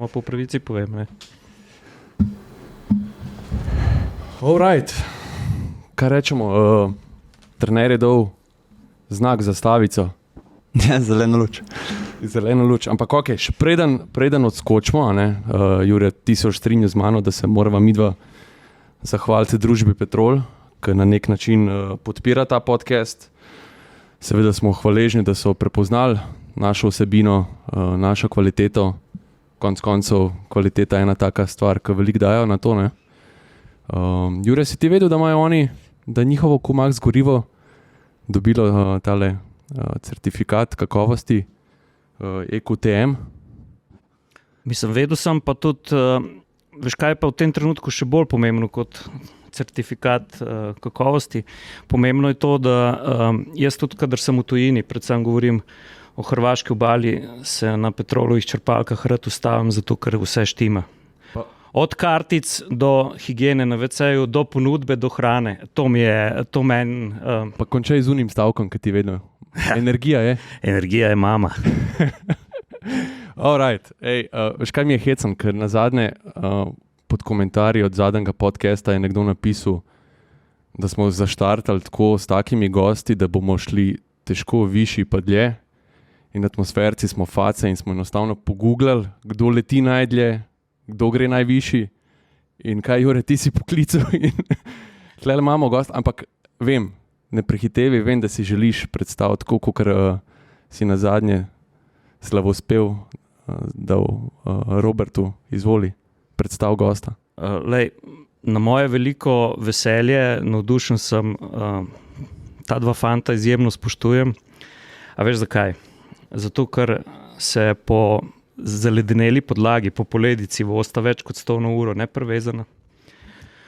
Po pravici povem, ne. Alright. Kaj rečemo? Trener je dal znak za stavico. Ja, zeleno luč. Zeleno luč. Ampak ok, še preden odskočimo, Jure, ti se strinjal z mano, da se morava midva zahvaliti družbi Petrol, ki na nek način podpira ta podcast. Seveda smo hvaležni, da so prepoznali našo vsebino, našo kvaliteto. Konec koncev, kvaliteta je ena taka stvar, ki veliko dajo na to, ne? Jure, si ti vedel, da imajo oni, da njihovo Kumax gorivo dobilo tale certifikat kakovosti EQTM? Mislim, vedel sem pa tudi, veš kaj je pa v tem trenutku še bolj pomembno kot certifikat kakovosti. Pomembno je to, da jaz tudi, kadar sem v tujini, predvsem govorim o hrvaški obali, se na Petrolovih črpalkah rad ustavim, zato ker vse štima. Od kartic do higiene na WC-ju, do ponudbe, do hrane. To meni... Pa končaj z unim stavkom, ki ti vedno... Energija je? Energija je mama. Alright. Veš kaj mi je hecam, ker nazadnje pod komentarji od zadnjega podcasta je nekdo napisal, da smo zaštartali tako s takimi gosti, da bomo šli težko višji pa dlje. In atmosferci smo face in smo enostavno pogooglali, kdo leti najdlje, kdo gre najvišji in kaj, Jure, ti si poklical in tlele imamo gost, ampak vem, ne prehitevi, vem, da si želiš predstaviti tako, kakor si nazadnje slavospev dal Robertu, izvoli, predstav gosta. Na moje veliko veselje, navdušen sem, ta dva fanta izjemno spoštujem. A veš zakaj? Zato, ker se po zaledeneli podlagi, po poledici vosta več kot 100 uro neprevezana,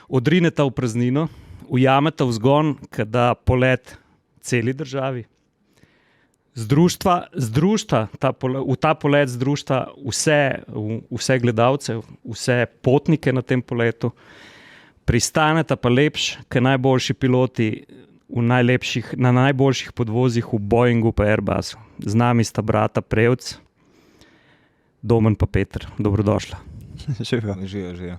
odrineta v praznino, ujameta vzgon, kada polet celi državi. V ta polet združta vse gledalce, vse potnike na tem poletu, pristaneta pa lepš, kot najboljši piloti na najboljših podvozih v Boeingu pa Airbusu. Z nami sta brata Prevc, Domen pa Peter. Dobrodošla. Živijo.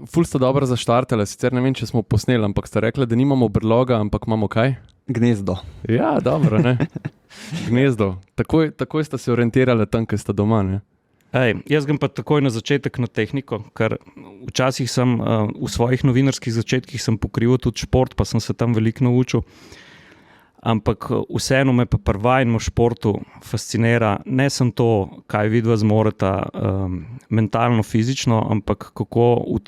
Ful sta dobro zaštartala, sicer ne vem, če smo posneli, ampak sta rekla, da nimamo brloga, ampak imamo kaj? Gnezdo. Ja, dobro, ne? Gnezdo. Takoj sta se orientirala tam, ker sta doma, ne? Jaz grem pa takoj na začetek na tehniko, ker včasih sem v svojih novinarskih začetkih sem pokrival tudi šport, pa sem se tam veliko naučil. Ampak vseeno me pa pri vajnem športu fascinira, ne samo to, kaj vidva zmoreta mentalno, fizično, ampak kako v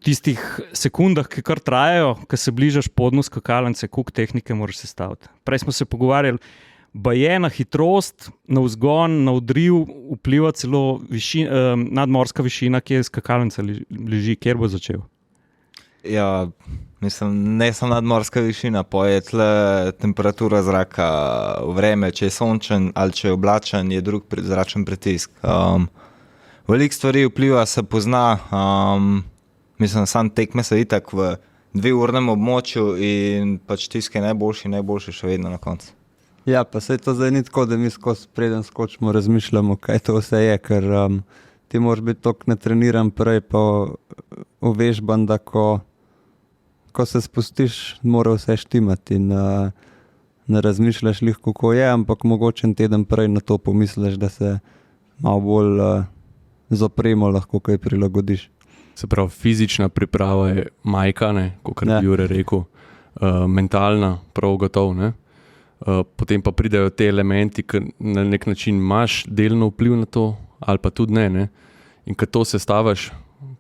tistih sekundah, ki kar trajajo, ko se bližaš podnu skakalnice, koliko tehnike moraš sestaviti. Prej smo se pogovarjali, baje na hitrost, na vzgon, na odriv vpliva celo nadmorska višina, ki je skakalnica leži. Kjer bo začel? Ja, mislim, ne samo nadmorska višina, pa je tle temperatura zraka, vreme, če je sončen ali če je oblačen, je drug zračen pritisk. Veliko stvari vpliva, se pozna, mislim, sam tekme se itak v 2-urnem območju in pač tiskaj najboljši še vedno na koncu. Ja, pa saj to zdaj ni tako, da mi preden skočimo, razmišljamo, kaj to vse je, ker ti moraš biti toliko natreniran prej, pa uvežban, da ko se spustiš, mora vse štimati in ne razmišljaš lihko, kako je, ampak mogoče teden prej na to pomisliš, da se malo bolj z opremo lahko kaj prilagodiš. Se pravi, fizična priprava je majka, ne, kakor bi Jure rekel, mentalna, prav gotov, ne. Potem pa pridejo te elementi, ki na nek način imaš delno vpliv na to, ali pa tudi ne. In ko to sestaviš,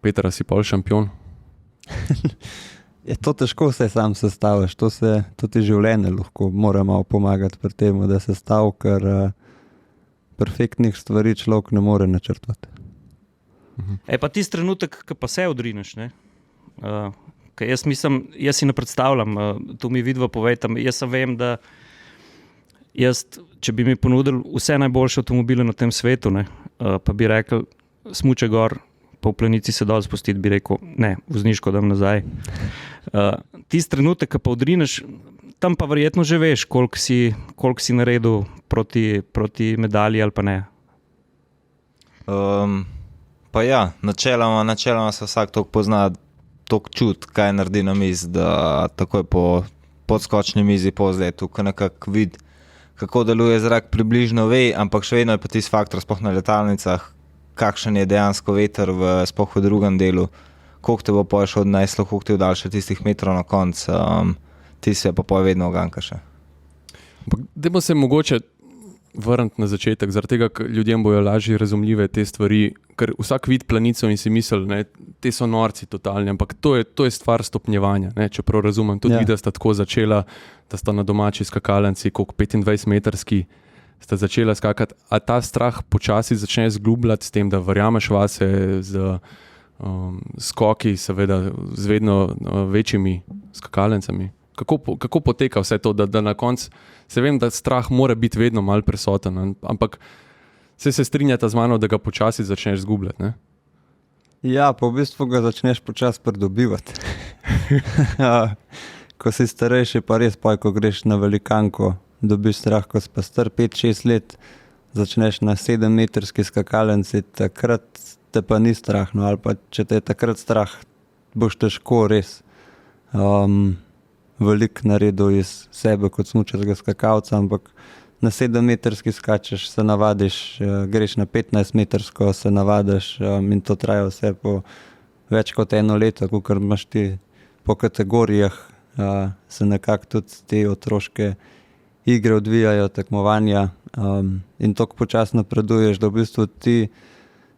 Peter, si pol šampion? Je to težko vse sam sestaviš, to ti življenje lahko mora malo pomagati pri tem, da sestav, ker perfektnih stvari človek ne more načrtovati. Pa tisti trenutek, ko pa se odrineš, ne? Jaz si ne predstavljam, to mi vidva povejte, jaz vem, da če bi mi ponudili vse najboljše avtomobile na tem svetu, ne, pa bi rekel, smuče gor, pa v planici se dol spustiti, bi rekel, ne, vozniško dam nazaj. Tisti trenutek, ko pa odrineš, tam pa verjetno že veš, koliko si naredil proti medalji ali pa ne. Pa ja, načeloma se vsak toliko pozna, toliko čut, kaj naredi na mizi, da takoj po podskočni mizi po vzletu, ko nekako vidi, kako deluje zrak, približno ve, ampak še vedno je pa tisti faktor, sploh na letalnicah, kakšen je dejansko veter sploh v drugem delu, koliko te bo šel od najslo, koliko te vdaljše tistih metrov na konc, ti se pa vedno oganka še. Dajmo se mogoče vrniti na začetek, zaradi tega, ker ljudem bojo lažje razumljive te stvari, ker vsak vidi planico in si misli, ne, te so norci totalni, ampak to je stvar stopnjevanja, ne, če prav razumem. Tudi da sta tako začela, da sta na domači skakalnici, koliko 25-metrski, sta začela skakati, a ta strah počasi začne zglubljati s tem, da verjameš vase z skoki, seveda z vedno večjimi skakalnicami. Kako poteka vse to, da na koncu, se vem, da strah mora biti vedno malo prisoten, ampak se strinjata z mano, da ga počasi začneš zgubljati, ne? Ja, pa v bistvu ga začneš počasi pridobivati. Ko si starejši, pa res ko greš na velikanko, dobiš strah, ko si pa star 5-6 let, začneš na 7-metrski skakalnici, takrat te pa ni strah, no, ali pa če te je takrat strah, boš težko res veliko naredil iz sebe kot smučarskega skakalca, ampak na 7-metrski skačeš, se navadiš, greš na 15-metrsko, se navadiš in to traja vse po več kot 1 leto, kakor imaš ti po kategorijah, se nekako tudi te otroške igre odvijajo, tekmovanja in tako počasno napreduješ, da v bistvu ti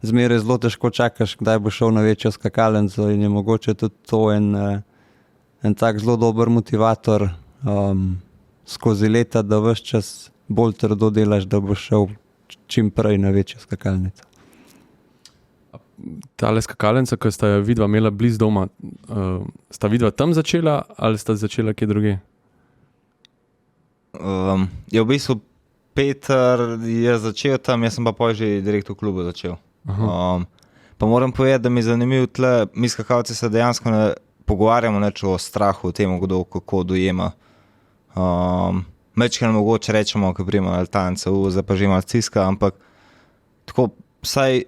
zmeraj zelo težko čakaš, kdaj bo šel na večjo skakalnico in je mogoče tudi to en tak zelo dober motivator skozi leta, da ves čas bolj trdo delaš, da boš šel čim prej na večjo skakalnico. Tale skakalnica, ko sta vidva imela blizu doma, sta vidva tam začela ali sta začela kje druge? V bistvu Peter je začel tam, jaz sem pa že direkt v klubu začel. Pa moram povedati, da mi je zanimivo tle, mi skakalci se dejansko ne pogovarjamo neč o strahu, o tem, kdo kako dojema. Mečkaj mogoče rečemo, ko prijemo na letalnice, zdaj pa že malo ciska, ampak tako, vsaj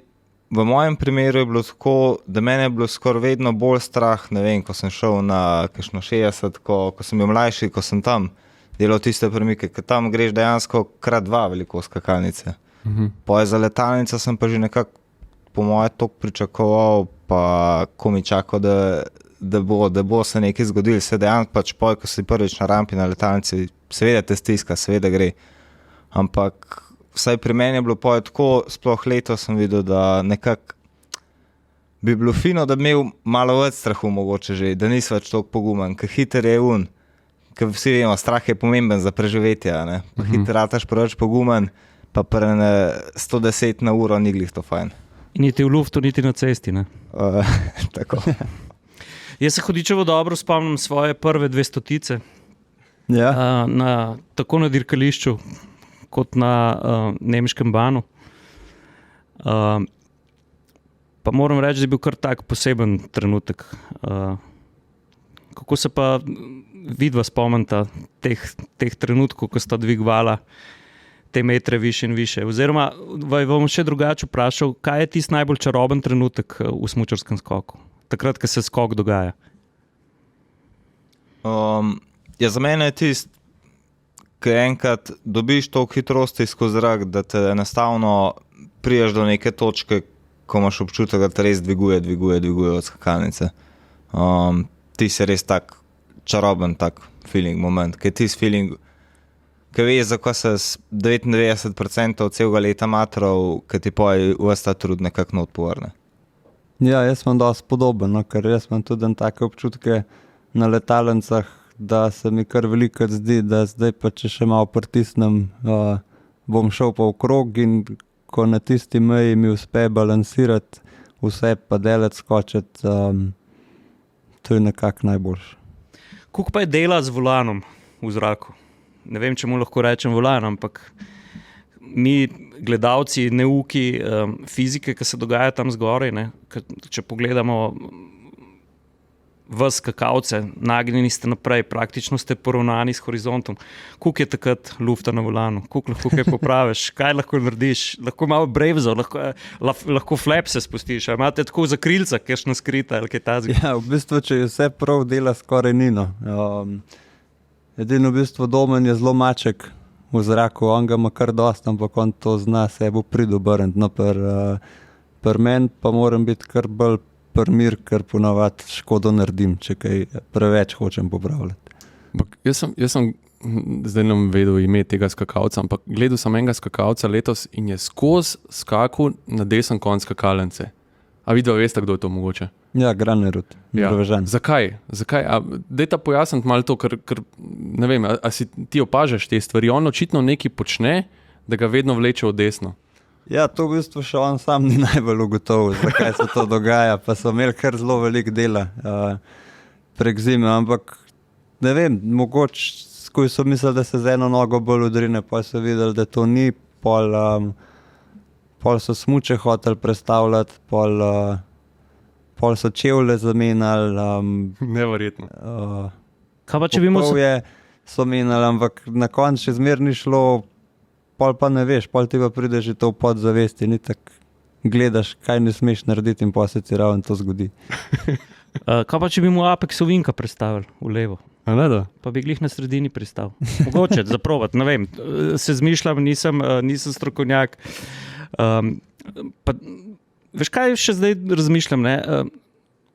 v mojem primeru je bilo tako, da mene je bilo skoraj vedno bolj strah, ne vem, ko sem šel na kakšno 60, ko sem bil mlajši, ko sem tam delal tiste premike, ker tam greš dejansko krat 2 veliko skakalnice. Po za letalnice sem pa že nekako po moje toliko pričakoval, pa ko mi čakal, da bo se nekaj zgodilo, se dejansko pač ko si prvič na rampi na letalnici, seveda te stiska, seveda gre, ampak vsaj pri meni je bilo tako, sploh leto sem videl, da nekako bi bilo fino, da bi imel malo več strahu mogoče že, da nisi več toliko pogumen, ker hiter je ker vsi vemo, strah je pomemben za preživetje, ne, pa hiter rataš preveč pogumen, pa 110 na uro ni glih to fajn. In niti v luftu, niti na cesti, ne? Tako. Jaz se hudičevo dobro spomnim svoje prve 200-tice. Ja. Tako na dirkališču, kot na nemškem banu. Pa moram reči, da je bil kar tak poseben trenutek. Kako se pa vidva spomnita teh trenutkov, ko sta dvigovala te metre više in više. Oziroma, vam še drugače vprašal, kaj je tisti najbolj čaroben trenutek v smučarskem skoku? Takrat, ko se skok dogaja. Za mene je tisti, ko enkrat dobiš toliko hitrosti skozi zrak, da te enostavno priješ do neke točke, ko imaš občutek, da te res dviguje od skakalnice. Ti si res tak čaroben tak feeling moment, ker ti s feeling, ker veš, za ko se 99% celega leta matrov, ker ti poje vsta trud nekako not povrne. Ja, jaz sem dosti podoben, no, ker jaz imam tudi take občutke na letalnicah, da se mi kar veliko zdi, da zdaj pa če še malo pritisnem, bom šel pa v krog in ko na tisti meji mi uspe balansirati vse pa delati, skočiti, to je nekako najboljše. Koliko pa je dela z volanom v zraku? Ne vem, če mu lahko rečem volan, ampak mi gledalci, neuki fizike, ki se dogaja tam zgoraj, ne, če pogledamo vas skakalce, nagnjeni ste naprej, praktično ste poravnani s horizontom. Koliko je takrat lufta na volanu, koliko lahko kaj popraviš, kaj lahko narediš, lahko malo brevzo, lahko flap se spustiš, a imate tako za krilca, kakšna skrita ali kaj tazga. Ja, v bistvu, če je vse prav, dela skoraj nino. Edino v bistvu Domen je zelo maček v zraku, on ga ima kar dost, ampak on to zna sebo pridobrniti. No, per men pa moram biti kar bolj mir, ker ponavadi škodo naredim, če kaj preveč hočem popravljati. Jaz sem zdaj nam vedel ime tega skakalca, ampak gledal sem enega skakalca letos in je skozi skakal na desen konc skakalence. A vidva veste, kdo je to mogoče? Ja, Granerud, Norvežan. Zakaj? Dajta pojasniti malo to, ker ne vem, a si ti opažaš te stvari? On očitno nekaj počne, da ga vedno vleče v desno. Ja, to v bistvu še on sam ni najbolj ugotovil, zakaj se to dogaja, pa so imeli kar zelo veliko dela prek zime, ampak ne vem, mogoče, ko so mislili, da se z eno nogo bolj udrine, pa so videli, da to ni, pol so smuče hoteli predstavljati, pol so čevlje zamenjali. Neverjetno. Kaj pa, če bi so menjali, ampak na koncu še zmer ni šlo, pol pa ne veš, pol ti pa prideš že to v podzavesti, ni tako gledaš, kaj ne smeš narediti in pa se ti ravno to zgodi. Kaj pa, če bi mu Apex ovinka predstavili v levo? A ne da? Pa bi glih na sredini pristal. Mogoče, zaprovat, ne vem, se zmišljam, nisem strokovnjak. Veš kaj, še zdaj razmišljam, ne?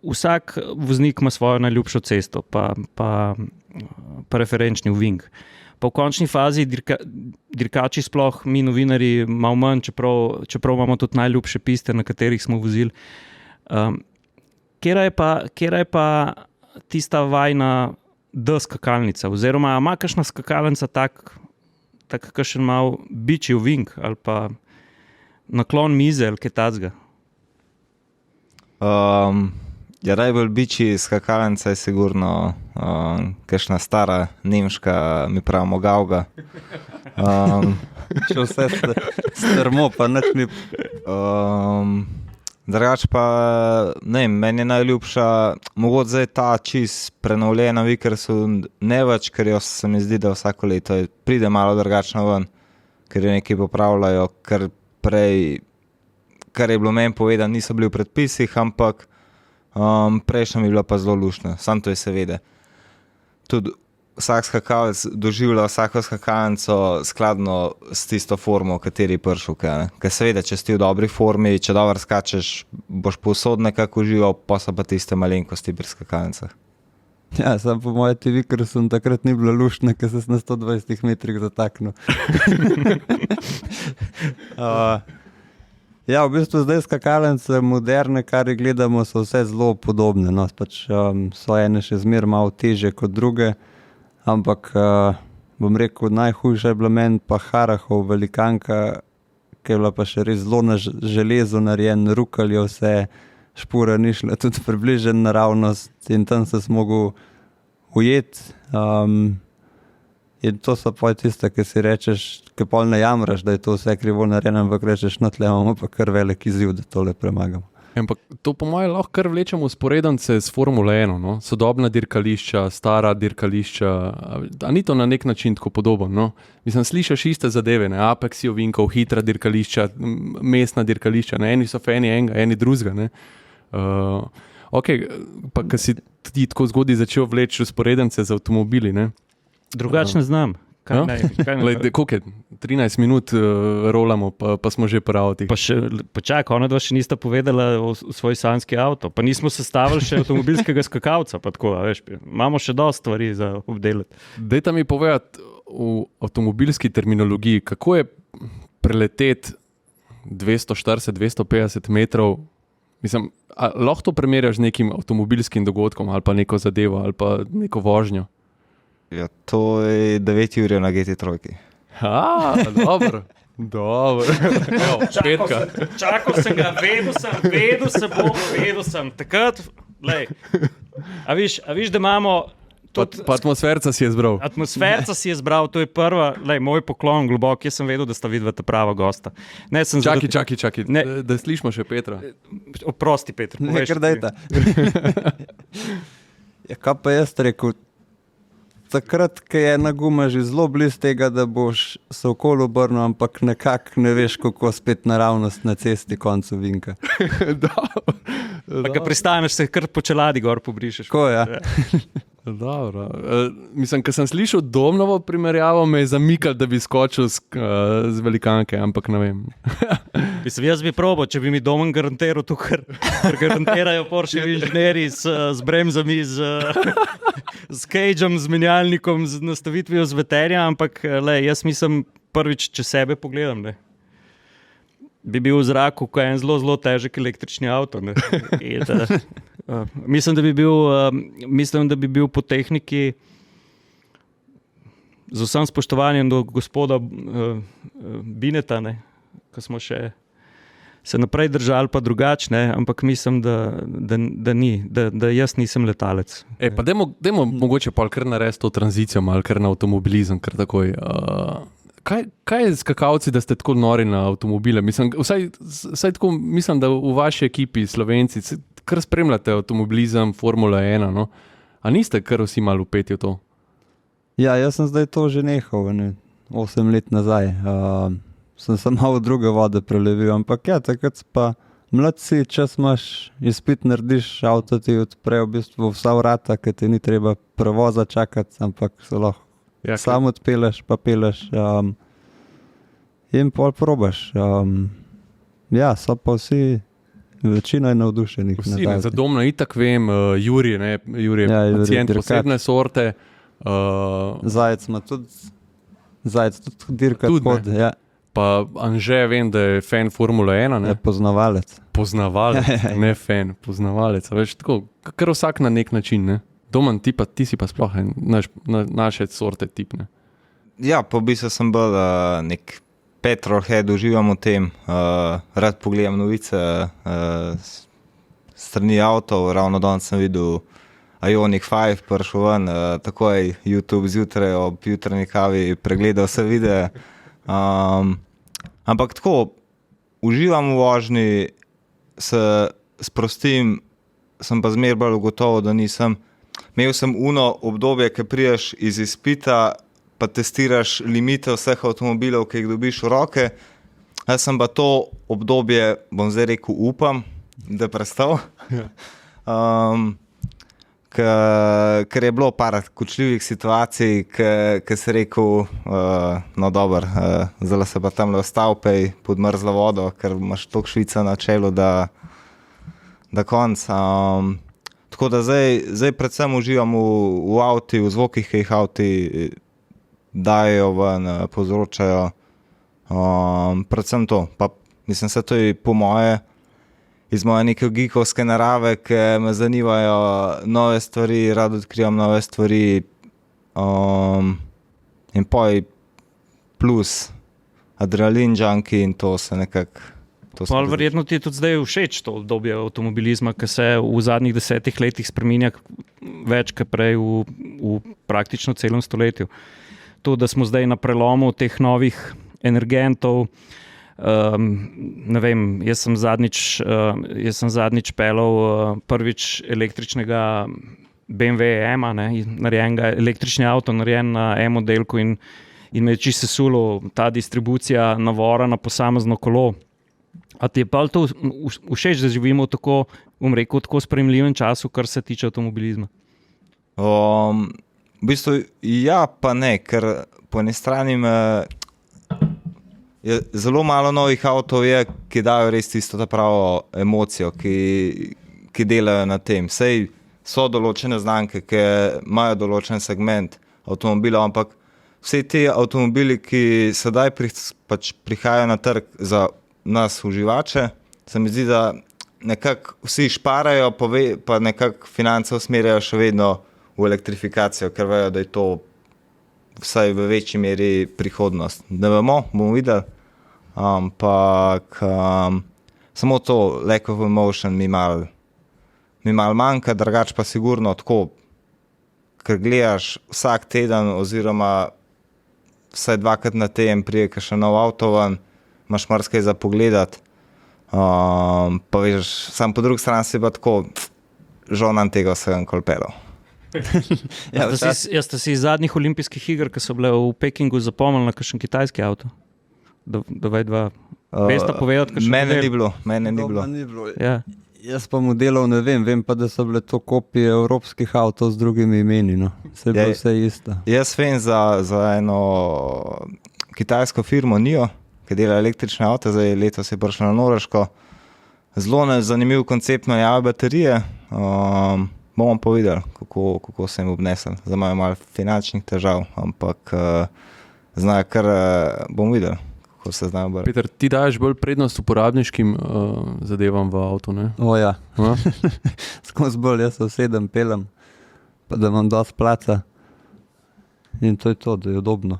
Vsak voznik ima svojo najljubšo cesto, pa preferenčni ovink. Pa v končni fazi dirkači sploh, mi novinarji malo manj, čeprav imamo tudi najljubše piste, na katerih smo vozili. Kera je pa tista vajna skakalnica, oziroma ima kakšna skakalnica tak kakšen malo biči ovink ali pa naklon mize ali kaj tacga? Ja, najbolj biči skakalnica je sigurno kakšna stara nemška, mi pravimo Gauga. Če vse strmo, pa nič ni. Drugač pa, ne vem, meni je najljubša, mogoče zdaj ta čist prenovljena Vickersu ne več, ker jo se mi zdi, da vsako leto pride malo drugačno ven, ker jo nekaj popravljajo, ker prej, kar je bilo meni povedano, niso bili v predpisih, ampak prejšnja mi je bila pa zelo luštna, samo to je seveda. Tudi vsak skakalec doživlja vsako skakalnico skladno s tisto formo, v kateri je prišel. Ker seveda, če si v dobri formi, če dobro skačeš, boš povsod nekako užival, pa so pa tiste malenkosti pri skakalnicah. Ja, sam po moje TV, ker sem takrat ni bila luštna, ker sem na 120 metrih zataknil. Ja, v bistvu zdaj skakalnice moderne, kar gledamo, so vse zelo podobne. No, pač, so ene še zmer malo teže kot druge, ampak bom rekel, najhujša je bila meni pa Harahov velikanka, ki je bila pa še res zelo na železu narejen, rukali vse, špura ni šla tudi približen naravnost in tam se mogel ujeti. In to so pa tiste, ki si rečeš, ki pol ne jamraš, da je to vse krivo narejeno, ampak rečeš, no tle imamo pa kar velik izziv, da tole premagamo. Ampak to po moje lahko kar vlečemo vzporednice s Formule 1, no? Sodobna dirkališča, stara dirkališča, a ni to na nek način tako podobno, no? Mislim, slišaš iste zadeve, ne? Apexi ovinkov, hitra dirkališča, mestna dirkališča, ne? Eni so fani enega, eni drugega, ne? Ok, pa ko si ti tako zgodaj začel vleči vzporednice z avtomobili, ne? Drugače ne znam. Koliko je? 13 minut rolamo, pa smo že pri avtih. Počakaj, ona dva še nista povedala o svoj sanski avto, pa nismo sestavili še avtomobilskega skakalca, pa tako, veš, imamo še dosti stvari za obdelati. Dajte mi povedati v avtomobilski terminologiji, kako je preleteti 240-250 metrov, mislim, lahko to primerjaš z nekim avtomobilskim dogodkom ali pa neko zadevo ali pa neko vožnjo? Ja, to je 9 ur na GT3. Dobro. Čakal sem ga, vedel sem. Takrat, lej, a viš, da imamo... Pa atmosferca si je zbral. Atmosferca si je zbral, to je prva, lej, moj poklon globok, jaz sem vedel, da sta vidva ta prava gosta. Čakaj, da slišimo še Petra. Oprosti, Petr. Nekaj dajta. Ja, kaj pa jaz rekel? Takrat, ko je ena guma že zelo blizu tega, da boš se okoli obrnil, ampak nekako ne veš, kako spet naravnost na cesti koncu vinka. Pa ko pristaneš, se kar po čeladi gor pobrišeš. Tako, ja. Dobro. Mislim, ko sem slišal Domnovo primerjavo, me je zamikal, da bi skočil z velikanke, ampak ne vem. Mislim, jaz bi probal, če bi mi Domen garantiral to, kar garantirajo Porsche inženirji z bremzami, z cageom, z menjalnikom, z nastavitvijo z veterja, ampak jaz mislim prvič, če sebe pogledam, ne. Bi bil v zraku, ko je en zelo, zelo težek električni avto. Mislim, da bi bil po tehniki z vsem spoštovanjem do gospoda Bineta, ko smo še se naprej držali pa drugačne, ampak mislim, da ni, da jaz nisem letalec. Pa dajmo mogoče pa kar narediti to tranzicijo, malo kar na avtomobilizem, kar takoj. Kaj je skakavci, da ste tako nori na avtomobile? Mislim, vsaj tako mislim, da v vaši ekipi Slovenci kar spremljate avtomobilizem, Formula 1, no? A niste kar vsi malo upeti v to? Ja, jaz sem zdaj to že nehal, 8 let nazaj. Sem se malo druge vode prelevil, ampak ja, takrat pa mlad si, čas imaš, izpit narediš, avto ti odpre v bistvu vsa vrata, ker ti ni treba prevoza čakati, ampak se lahko sam odpeleš, pa peleš in pol probaš. Ja, so pa vsi, večina je navdušenih. Vsi, za Domno itak vem, Juri je pacijent posebne sorte. Zajec tudi dirka kod. Ja. Pa Anže vem, da je fan Formule 1. Ne? Je poznavalec. Poznavalec, ne fan, poznavalec. Veš, tako, kar vsak na nek način, ne? Domen, ti si pa sploh naše sorte tip, ne? Ja, po bistvu sem bolj nek petrolhead, uživam v tem, rad pogledam novice strani avtov, ravno danes sem videl Ioniq 5 prišel ven, takoj YouTube zjutraj ob jutranji kavi pregledal vse videe, ampak tako, uživam v vožnji, se sprostim, sem pa zmeraj bolj ugotovil, da nisem. Imel sem obdobje, ko priješ iz izpita, pa testiraš limite vseh avtomobilov, ki jih dobiš v roke. Jaz sem pa to obdobje, bom zdaj rekel, upam, da prestal. Ker je bilo par kočljivih situacij, ki si rekel, no dober, zdaj se pa tamle ostal, pej pod mrzlo vodo, ker imaš toliko švica na čelu, da konc. Tako da zdaj predvsem uživam v avti, v zvokih, ki jih avti dajo ven, povzročajo. Predvsem to. Pa mislim, se to je po moje, iz moje neke geekovske narave, ki me zanimajo nove stvari, rad odkrivam nove stvari. In poj plus adrenalin junkie in to se nekako. Verjetno ti je tudi zdaj všeč to obdobje avtomobilizma, ki se v zadnjih 10 letih spreminja več kot prej v praktično celem stoletju. To, da smo zdaj na prelomu teh novih energentov, ne vem, jaz sem zadnjič pelal prvič električnega BMW M-a, narejenega, električni avto narejen na M-modelku in me je čisto sesulo ta distribucija navora na posamezno kolo. A ti je pa to všeč, da živimo v tako, bom rekel, tako sprejemljivem času, kar se tiče avtomobilizma? V bistvu ja, pa ne, ker po eni strani je zelo malo novih avtov je, ki dajo res tisto ta pravo emocijo, ki delajo na tem. Sej so določene znamke, ki imajo določen segment avtomobilov, ampak vse te avtomobili, ki sedaj prihajajo na trg za nas uživače, se mi zdi, da nekako vsi šparajo, pa nekako finance usmerjajo še vedno v elektrifikacijo, ker vejo, da je to vsaj v večji meri prihodnost. Ne vemo, bomo videli, ampak samo to lack of emotion mi malo manjka, drugače pa sigurno tako, ker gledaš vsak teden oziroma vsaj 2krat na teden prije še nov avto ven, imaš marsikaj za pogledati, pa veš, sam po drugi strani si pa tako, žal nam tega vsega nikoli pelal. Ja, Jaz ste si iz zadnjih olimpijskih iger, ki so bile v Pekingu, zapomnili na kakšen kitajski avto? Veste povedati, kakšen Mene model? ni bilo, mene ni bilo. Ni bilo. Ja. Jaz pa modelov ne vem pa, da so bile to kopije evropskih avtov z drugimi imeni. No. Se je bilo vse isto. Jaz vem za eno kitajsko firmo NIO, ki dela električne avte, zdaj letos je prišla na Norveško. Zelo zanimiv koncept najave baterije. Bomo pa videli, kako se jim obnesel. Zdaj imajo malo finančnih težav, ampak znajo kar, bomo videli, kako se znajo obrati. Peter, ti daješ bolj prednost uporabniškim zadevam v avtu, ne? O ja, A? skozi bolj jaz se usedem, pelem, pa da imam dosti placa. In to je to, da je udobno.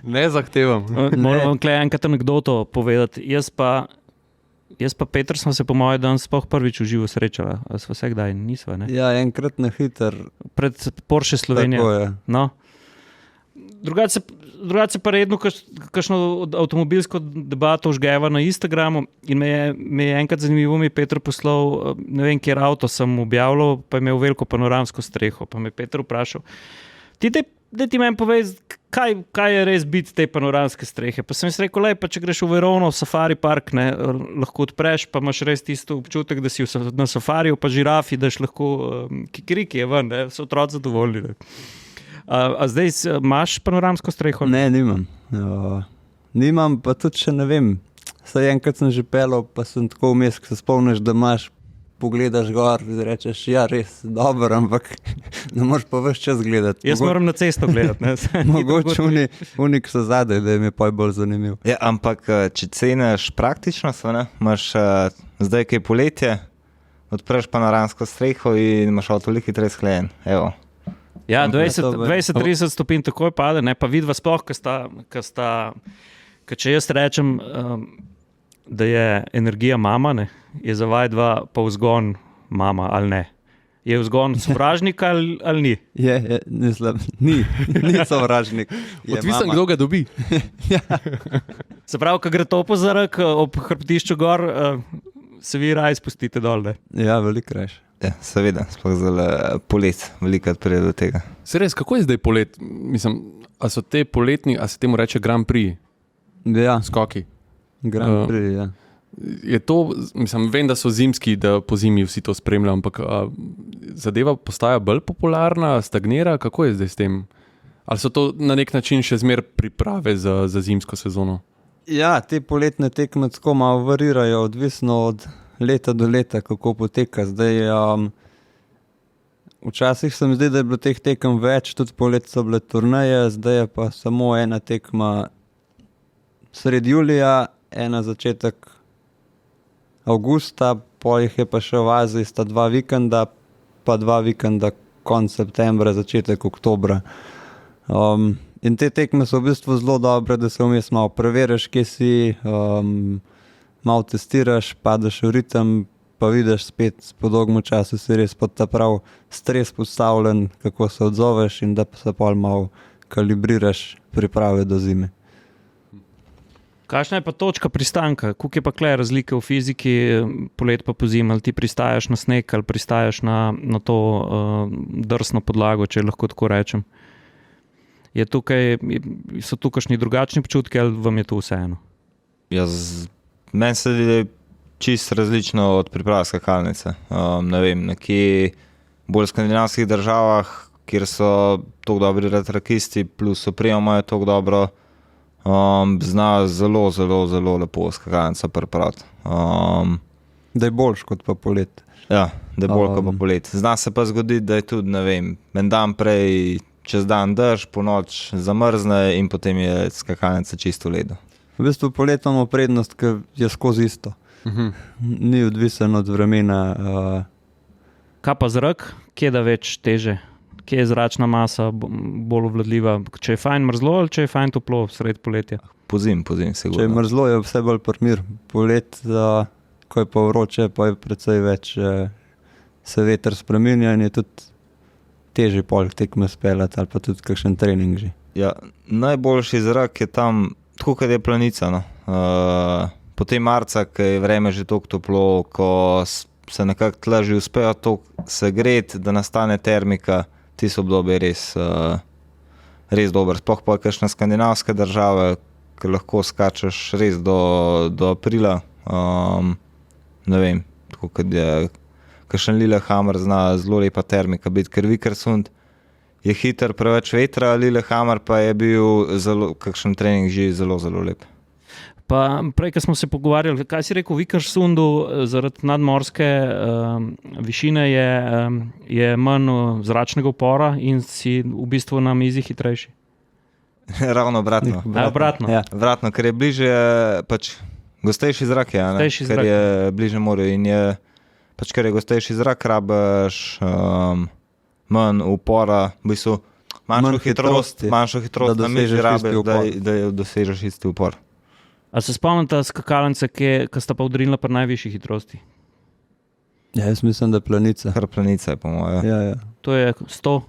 Ne zahtevam. Moram vam tukaj enkrat anekdoto povedati. Jaz pa Peter smo se po mojem danes sploh prvič v živo srečala. Ali sva se kdaj? Nisva, ne? Ja, enkrat na hiter. Pred Porsche Slovenija. Tako je. No. Drugače se pa redno kakšno avtomobilsko debato užgeva na Instagramu in me je enkrat zanimivo, mi je Peter poslal, ne vem, kjer avto sem objavljal, pa je imel veliko panoramsko streho, pa me je Peter vprašal, da ti meni povej, kaj je res biti te panoramske strehe. Pa sem jaz rekel, pa če greš v Verono, v safari park, ne, lahko odpreš, pa imaš res tisto občutek, da si na safariju, pa žirafi, daš lahko kikiriki je ven, ne, so otroci zadovoljni. Ne. A zdaj imaš panoramsko streho? Ne, nimam. Nimam, pa tudi še ne vem. Saj enkrat sem že pelal, pa sem tako vmes, ko se spomniš, da imaš, pogledaš gor, rečeš, ja, res, dobro, ampak ne moreš pa ves čas gledati. Jaz moram na cesto gledati. Ne? Mogoče unik so zadaj, da jim je poj bolj zanimiv. Ja, ampak če ceniš praktičnost, imaš zdaj, kaj poletje, odpreš panoramsko streho in imaš avto hitro sklejen. Evo. Ja, 20-30 stopinj takoj pade, ne? Pa vidva sploh, če jaz rečem, da je energija mama, ne? Je za vaj dva pa vzgon mama ali ne. Je vzgon sovražnik ali ni? Mislim, ni sovražnik. Odvisen, kdo ga dobi. Se pravi, ko gre to po zrak ob hrbtišču gor, se vi raj spustite dol, ne? Ja, veliko rajš. Ja, seveda, sploh zelo polet, veliko pride do tega. Se res, kako je zdaj polet? Mislim, a so te poletni, a se temu reče Grand Prix Ja, skoki? Grand Prix, ja. Je to, mislim, vem, da so zimski, da po zimi vsi to spremljajo, ampak zadeva postaja bolj popularna, stagnira, kako je zdaj s tem? Ali so to na nek način še zmer priprave za zimsko sezono? Ja, te poletne tekme tako malo varirajo, odvisno od leta do leta, kako poteka. Zdaj, včasih se mi zdi, da je bilo teh tekem več, tudi polet so bile turneje, zdaj je pa samo ena tekma sredi julija, ena začetek avgusta, pol jih je pa še v Aziji, sta 2 vikenda, pa 2 vikenda konec septembra, začetek oktobra. In te tekme so v bistvu zelo dobre, da se vmes malo preveriš, kje si, malo testiraš, padeš v ritem, pa vidiš spet po dolgem času si res pod ta prav stres postavljen, kako se odzoveš in da pa se pol malo kalibriraš priprave do zime. Kakšna je pa točka pristanka? Koliko je pa kle razlike v fiziki, polet pa pozimi? Ali ti pristajaš na sneg, ali pristajaš na to drsno podlago, če lahko tako rečem? So tu kakšni drugačni občutki, ali vam je to vseeno? Meni se zdi, da je čisto različno od priprav skakalnice. Ne vem, nekje bolj v skandinavskih državah, kjer so tako dobri retrakisti, plus opremo imajo tako dobro, zna zelo, zelo, zelo lepo skakalnica pripraviti. Da je boljš kot pa polet. Ja, da je bolj kot pa polet. Zna se pa zgoditi, da je tudi, ne vem, en dan prej, čez dan drž, po noč zamrzne in potem je skakalnica čisto v ledu. V bistvu polet imamo prednost, ker je skozi isto. Ni odvisen od vremena. Kaj pa zrak? Kje da več teže? Kje je zračna masa bolj obvladljiva? Če je fajn mrzlo ali če je fajn toplo sred poletja? Pozim, sigurno. Če je mrzlo, je vse bolj primir. Polet, ko je pa vroče, pa je precej več, se veter spreminja in je tudi težje pol tekme speljati ali pa tudi kakšen trening že. Ja, najboljši zrak je tam, tako kot je planica. No. Potem marca, ko je vreme že toliko toplo, ko se nekako tle že uspejo toliko segreti, da nastane termika, tisto obdobje je res dober. Sploh pa kakšne skandinavske države, ki lahko skačeš res do aprila. Ne vem, tako kot je kakšen Lillehammer zna zelo lepa termika biti, ker Vikersund je hiter, preveč vetra, Lillehammer pa je bil kakšen trening že zelo, zelo lep. Pa prej, ko smo se pogovarjali, kaj si rekel, v Vikersundu zaradi nadmorske višine je manj zračnega upora in si v bistvu na mizi hitrejši. Ravno obratno. Obratno. Ja. Obratno, ker je bliže pač gostejši zrak, ker je bliže morju in je pač, ker je gostejši zrak, rabiš manj upora, v bistvu manjšo hitrost na mizi rabiš, da dosežeš isti upor. A se spomnite skakalnice, ki sta pa udrinila pri najvišji hitrosti? Ja, jaz mislim, da je Planica. Kar Planica je po moje. Ja. To je 100,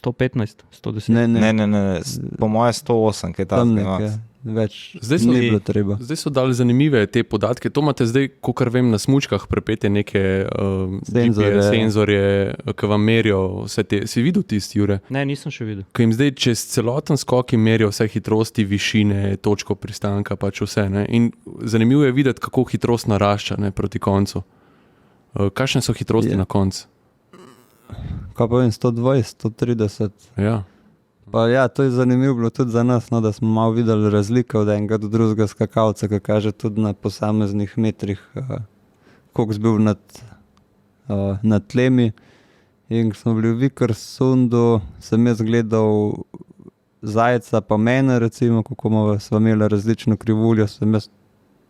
115, 110. Ne. Po moje 108, kaj tam ima. Več ni bilo treba. Zdaj so dali zanimive te podatke. To imate zdaj, kolikor vem, na smučkah prepete neke senzorje, ki vam merijo vse te. Si videl tisti, Jure? Ne, nisem še videl. Ki jim zdaj čez celoten skok merijo vse hitrosti, višine, točko pristanka, pač vse. Ne? In zanimivo je videti, kako hitrost narašča, ne, proti koncu. Kakšne so hitrosti na koncu? Kaj pa vem, 120, 130. Ja. Pa ja, to je zanimivo bilo tudi za nas, no, da smo malo videli razlike od enega do drugega skakalca, ki kaže tudi na posameznih metrih, koliko bil nad tlemi. In ko smo bili v Vikersundu, sem jaz gledal Zajca pa mene, recimo, kako smo imeli različno krivuljo, sem jaz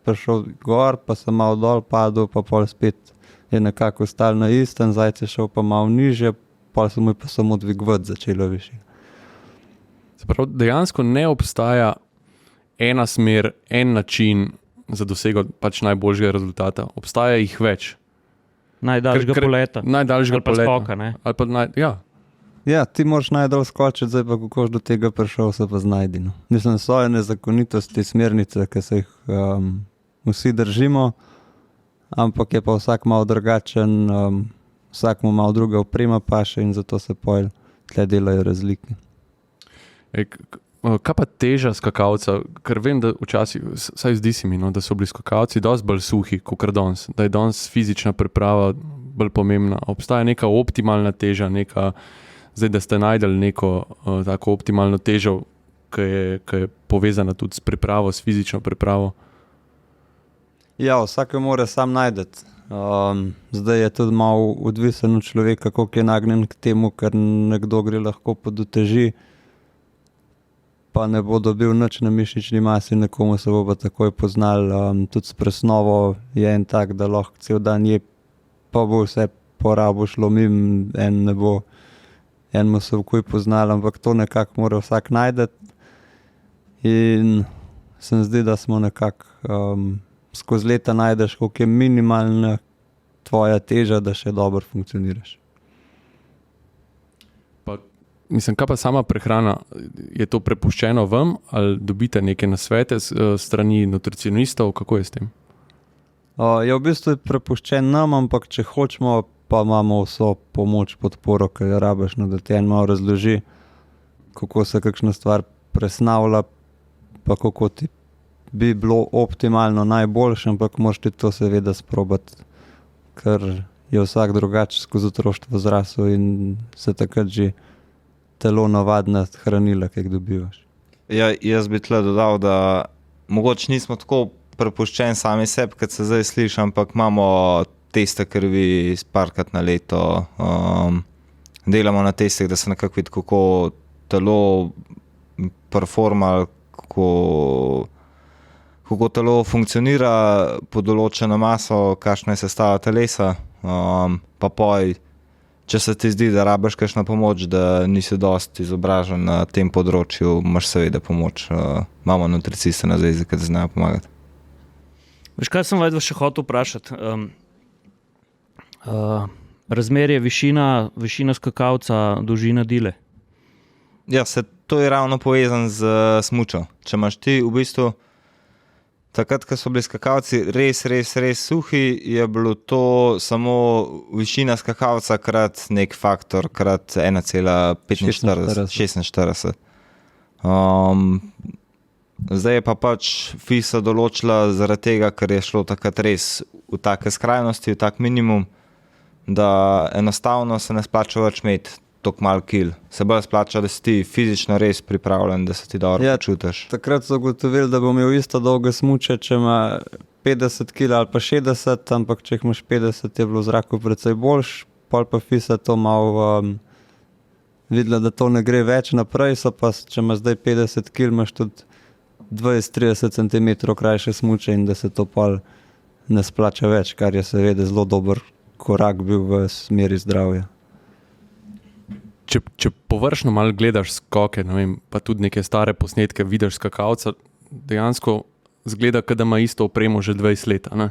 prišel gor, pa sem malo dol padel, pa pol spet je nekako ostal na istem, Zajc je šel pa malo nižje, pol so mu pa samo dvigovati začelo više. Prav, dejansko ne obstaja ena smer, en način za dosego pač najboljšega rezultata. Obstaja jih več. Najdaljšega poleta. Najdaljšega poleta. Skoka, ne? Ali pa ja. Ja, ti moraš najdolj skočiti, zdaj pa kako do tega prišel, se pa znajdi. No. Mislim, so ene zakonitosti, smernice, ki se jih vsi držimo, ampak je pa vsak malo drugačen, vsak mu malo druga oprema paše in zato se pol tle delajo razlike. Kaj pa teža skakalca? Ker vem, da včasih, saj zdi se mi, no, da so bili skakalci dosti bolj suhi, kot danes, da je danes fizična priprava bolj pomembna. Obstaja neka optimalna teža, zdaj, da ste najdeli neko tako optimalno težo, ki je povezana tudi s pripravo, s fizično pripravo. Ja, vsake mora sam najdeti. Zdaj je tudi malo odvisen od človeka, koliko je nagnjen k temu, ker nekdo gre lahko pod uteži, pa ne bo dobil nič na mišični masi, nekomu se bo pa takoj poznal, tudi s presnovo je en tak, da lahko cel dan je, pa bo vse porabo šlo mim, en mu se vkuj poznal, ampak to nekako mora vsak najdeti in se mi zdi, da smo nekako skozi leta najdeš, koliko je minimalna tvoja teža, da še dobro funkcioniraš. Mislim, kaj pa sama prehrana, je to prepuščeno vam ali dobite neke nasvete strani nutricionistov, kako je s tem? Je v bistvu prepuščen nam, ampak če hočemo, pa imamo vso pomoč, podporo, ki jo rabiš, da ti en malo razloži, kako se kakšna stvar presnavlja, pa kako ti bi bilo optimalno najboljše, ampak moraš ti to seveda sprobati, ker je vsak drugače skozi otroštvo zrasel in se takrat že telo navadna hranila, ki jih dobivaš. Ja, jaz bi tle dodal, da mogoče nismo tako prepuščeni sami sebi, kot se zdaj sliši, ampak imamo teste krvi parkrat na leto, delamo na testih, da se nekako vidi, kako telo performa, kako telo funkcionira pod določeno maso, kakšna je sestava telesa, pa poj, če se ti zdi, da rabiš kakšno pomoč, da nisi dosti izobražen na tem področju, imaš seveda pomoč. Imamo nutriciste na zvezi, ki ti znajo pomagati. Veš, kaj sem vas še hotel vprašati? Razmerje višina skakalca, dolžina dile. Ja, to je ravno povezan z smučo. Če imaš ti v bistvu takrat, ko so bili skakalci res suhi, je bilo to samo višina skakalca krat nek faktor, krat 1,46. Zdaj je pa pač FISA določila zaradi tega, ker je šlo takrat res v take skrajnosti, v tak minimum, da enostavno se ne splača več imeti toliko malo kil. Se bolj splača, da si ti fizično res pripravljen, da se ti dobro počutiš. Takrat so ugotovili, da bo imel isto dolge smuče, če ima 50 kg ali pa 60, ampak če imaš 50, je bilo v zraku precej boljš, pol pa FISA to malo videla, da to ne gre več naprej, so pa, če ima zdaj 50 kg, imaš tudi 20-30 cm krajše smuče in da se to pol ne splača več, kar je seveda zelo dober korak bil v smeri zdravja. Če površno malo gledaš skoke, ne vem, pa tudi neke stare posnetke, vidiš skakalca, dejansko zgleda, da ima isto opremo že 20 let. Ne?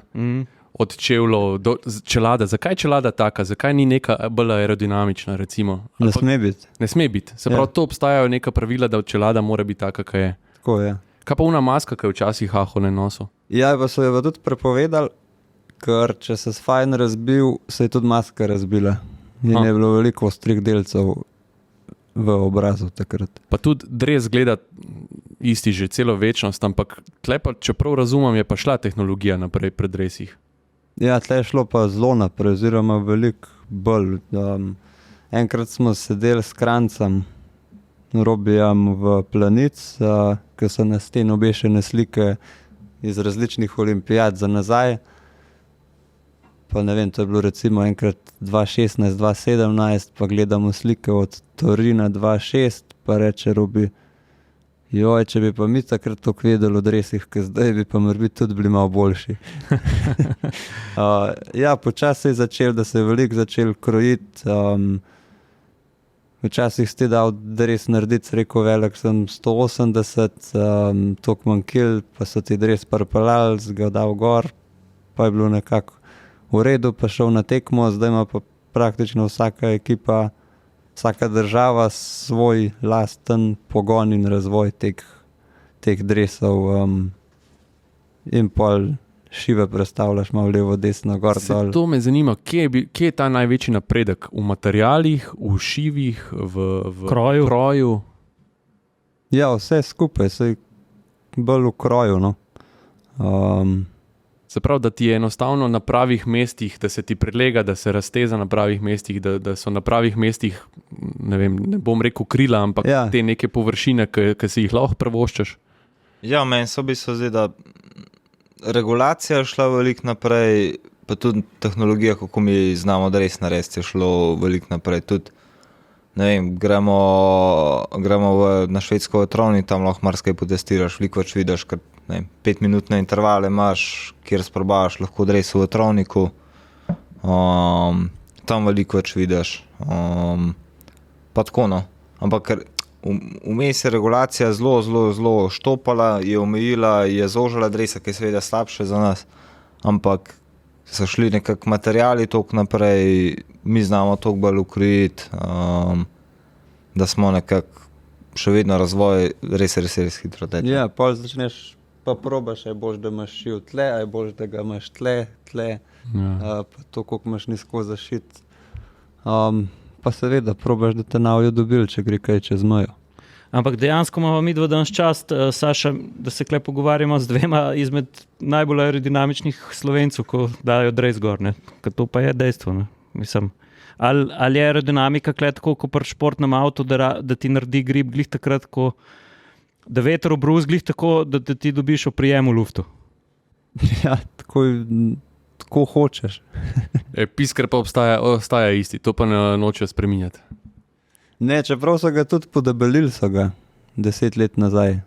Od čevljev do čelada. Zakaj je čelada taka? Zakaj ni neka bolj aerodinamična, recimo? Ne sme biti. Ne sme biti. Se pravi, to obstajajo neka pravila, da čelada mora biti taka, kaj je. Tako je. Kaj pa una maska, ki je včasih ne nosil? Ja, pa so jo tudi prepovedali, ker če se fajn razbil, se je tudi maska razbila. In je bilo veliko ostrih delcev v obrazu takrat. Pa tudi dres gleda isti že celo večnost, ampak tle pa, če prav razumem, je pa šla tehnologija naprej pri dresih. Ja, tle je šlo pa zelo naprej, oziroma veliko bolj. Enkrat smo sedeli s Krancem, Robijem v Planic, ki so na steni obešene slike iz različnih olimpijad za nazaj. Pa ne vem, to je bilo recimo enkrat 2016, 2017, pa gledamo slike od Torina 2006, pa reče Robi, joj, če bi pa mi takrat toliko vedeli o dresih, ki zdaj bi pa morda tudi bili malo boljši. Ja, počasi je začel, da se je veliko začel krojiti. Včasih ste dal dres narediti, rekel velik sem 180, toliko manj kil, pa so ti dres prpelali, ga dal gor, pa je bilo nekako v redu, pa šel na tekmo, zdaj ima pa praktično vsaka ekipa, vsaka država svoj lasten pogon in razvoj teh dresov in pol šive predstavljaš malo levo, desno, gor, dol. To me zanima, kje je ta največji napredek? V materialih, v šivih, v kroju? Ja, vse skupaj, saj bolj v kroju, no. Se pravi, da ti je enostavno na pravih mestih, da se ti prilega, da se razteza na pravih mestih, da so na pravih mestih, ne vem, ne bom rekel krila, ampak te neke površine, ki si jih lahko privoščiš. Ja, meni so bi se zdi, da regulacija je šla veliko naprej, pa tudi tehnologija, kako mi znamo dres narediti, je šlo veliko naprej. Tudi, ne vem, gremo na Švedsko v Trovni, tam lahko marsikaj potestiraš, veliko več vidiš, ker 5-minutne intervale imaš, kjer sprobavaš lahko dres v Trovniku, tam veliko več vidiš. Pa tako, no. Ampak ker vmes je regulacija zelo štopala, je omejila, je zožala dresa, ki je seveda slabše za nas, ampak so šli nekak materiali toliko naprej, mi znamo toliko bolj ukrojiti, da smo nekako še vedno razvoj res hitro teče. Ja, pol začneš pa probaš, je boljš, da imaš šiv tle, je boljš, da ga imaš tle, pa to, koliko imaš nizko zašit. Pa seveda, probaš, da te navjo dobili, če gre kaj čez mejo. Ampak dejansko imamo mi dva danes čast, Saša, da se kle pogovarjamo z dvema izmed najbolj aerodinamičnih Slovencev, ko dajo dres gor, ne? Ker to pa je dejstvo, ne? Mislim, ali je aerodinamika kle tako, ko pri športnem avtu, da ti naredi grip glih takrat, ko da veter obruz glih tako, da ti dobiš oprijem v luftu. Ja, tako hočeš. Pisker pa ostaja isti, to pa ne nočejo spreminjati. Ne, čeprav so ga tudi podebelili, so ga 10 let nazaj.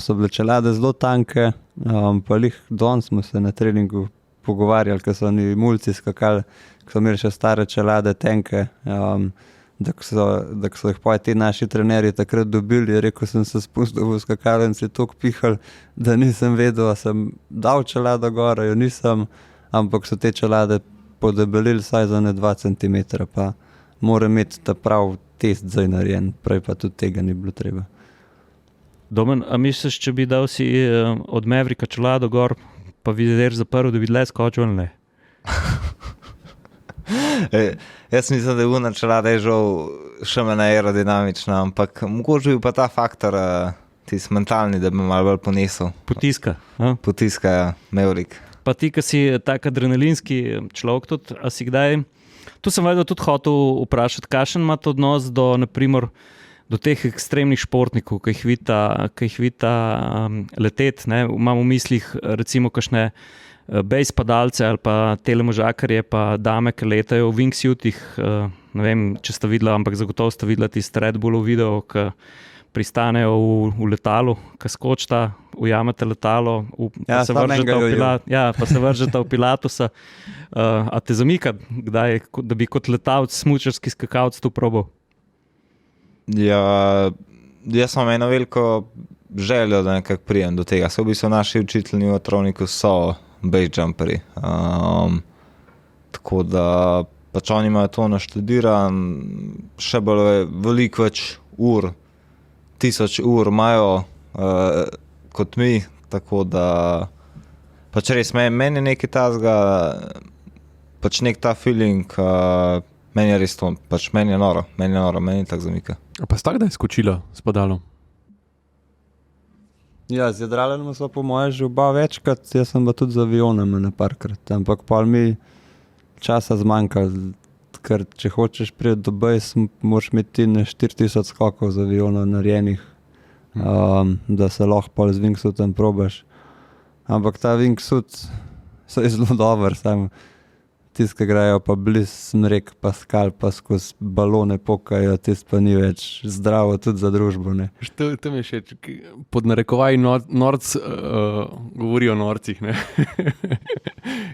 So bile čelade zelo tanke, pa lih danes smo se na treningu pogovarjali, ko so oni mulci skakali, ko so imeli še stare čelade tenke, da so jih pa ti naši trenerji takrat dobili, je rekel, sem se spustil v skakalnici, toliko pihal, da nisem vedel, a sem dal čelado gor, jo nisem, ampak so te čelade podebelili saj za ne 2 cm, pa mora imeti ta prav test zdaj narejen, prej pa tudi tega ni bilo treba. Domen, a misliš, če bi dal si od Mavericka čelado gor, pa vidiš zaprl, da bi dlje skočil ali ne? Jaz mislim, da je ena čelada žal še mene aerodinamična, ampak mogoče bi pa ta faktor tisti mentalni, da bi malo bolj ponesel. Potiska. Potiska, ja, Maverick. Pa ti, ki si tak adrenalinski človek tudi, a si kdaj... Tu sem vedel tudi hotel vprašati, kakšen ima to odnos do, naprimer, do teh ekstremnih športnikov, ki jih vidita leteti, ne? Imam v mislih recimo kakšne base padalce ali pa telemožakarje, pa dame, ki letajo v wingsuitih, ne vem, če sta videla, ampak zagotovo sta videla tisti Red Bullov video, ki pristanejo v letalu, ki skočita, ujamete letalo, pa se vržeta v Pilatusa. A te zamika, kdaj, da bi kot letalc, smučarski skakalc to probal? Ja, jaz sem eno veliko željo, da nekako prijem do tega. So v bistvu naši učitelji v Trovniku so base jumperi. Tako da pač oni imajo to naštudiran, še bolj veliko več ur, 1000 ur imajo kot mi, tako da pač res meni je nekaj tazga, pač nek ta feeling, meni je res to, pač meni je noro, meni tak zamika. A pa sta kdaj skočila s padalom? Ja, z jadralom so po moje že oba večkrat, jaz sem pa tudi z avionom parkrat, ampak pol mi časa zmanjka, ker če hočeš priti do base, moraš imeti 4000 skokov z avionom narejenih, da se lahko pol z wingsuitom probaš. Ampak ta wingsuit so zelo dober, samo tisti, ki grejo pa bliz smrek, pa skal, pa skozi balone pokajo, tisti pa ni več zdravo tudi za družbo. Ne? To mi je še, pod narekovaj norc govori o norcih. Ne?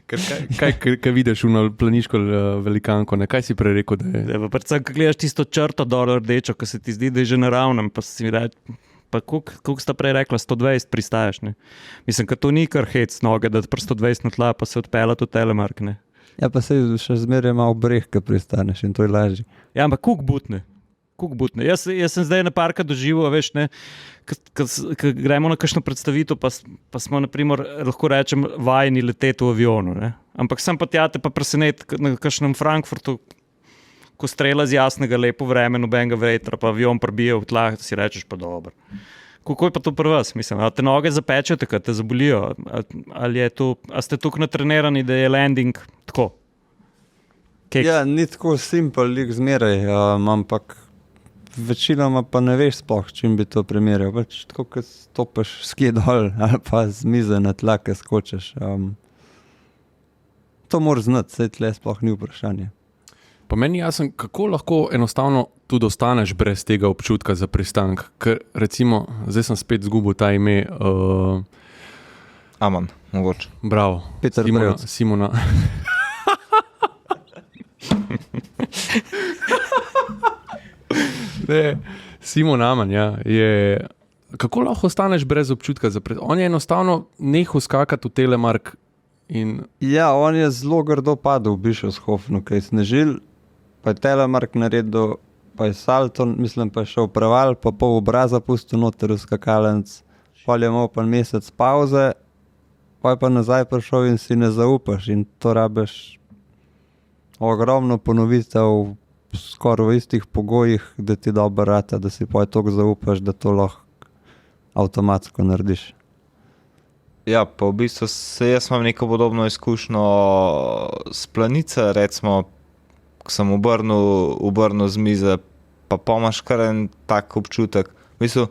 Kaj vidiš v planiško velikanko, ne? Kaj si prej rekel, da je? Ja, predvsem, ko gledaš tisto črto dol rdečo, ko se ti zdi, da je že naravnem, pa si mi reči, pa koliko sta prej rekla, 120 pristaješ. Ne? Mislim, da to ni kar hec noge, da pri 120 na tla, pa se odpela to telemark. Ne? Ja, pa se še zmeraj malo breh, ko pristaneš in to je lažje. Ja, ampak koliko butne. Jaz sem zdaj na parka doživel, veš, ne, ko gremo na kakšno predstavitev, pa smo, naprimer, lahko rečem, vajeni leteti v avionu, ne. Ampak sem pa tja te pa presenet na kakšnem Frankfurtu, ko strela z jasnega lepo vreme, nobenega vetra, pa avion prbije v tla, si rečeš pa dobro. Kako je pa to pri vas? Mislim, a te noge zapečejo, tako te zabolijo? Ali je to, a ste tukaj natrenirani, da je landing tako? Keks? Ja, ni tako simpel, lik zmeraj, ampak večinoma pa ne veš sploh, čim bi to primerjal. Pač tako, ko stopaš ski dol ali pa z mize na tla, ko skočeš. To moraš znati, saj tle sploh ni vprašanje. Pa meni jasno, kako lahko enostavno tudi ostaneš brez tega občutka za pristank, ker recimo, zdaj sem spet zgubil ta ime. Aman, mogoče. Bravo. Peter Brevc. Simona. Ne, Simon Aman, ja, je... Kako lahko ostaneš brez občutka za pristank? On je enostavno nehal skakati v telemark in... Ja, on je zelo grdo padel v Bischofshofenu, kaj je snežil, pa je telemark naredil, pa je salto, mislim, pa je šel preval, pa pol obraza pustil noter v skakalnic, pol je imel pa mesec pauze, pa je pa nazaj prišel in si ne zaupaš in to rabiš ogromno ponovitev skoraj v istih pogojih, da ti dobro rata, da si pa toliko zaupaš, da to lahko avtomatsko narediš. Ja, pa v bistvu jaz imam neko podobno izkušnjo s planice, recimo, ko sem obrnil z mize, pa imaš kar en tak občutek. V bistvu,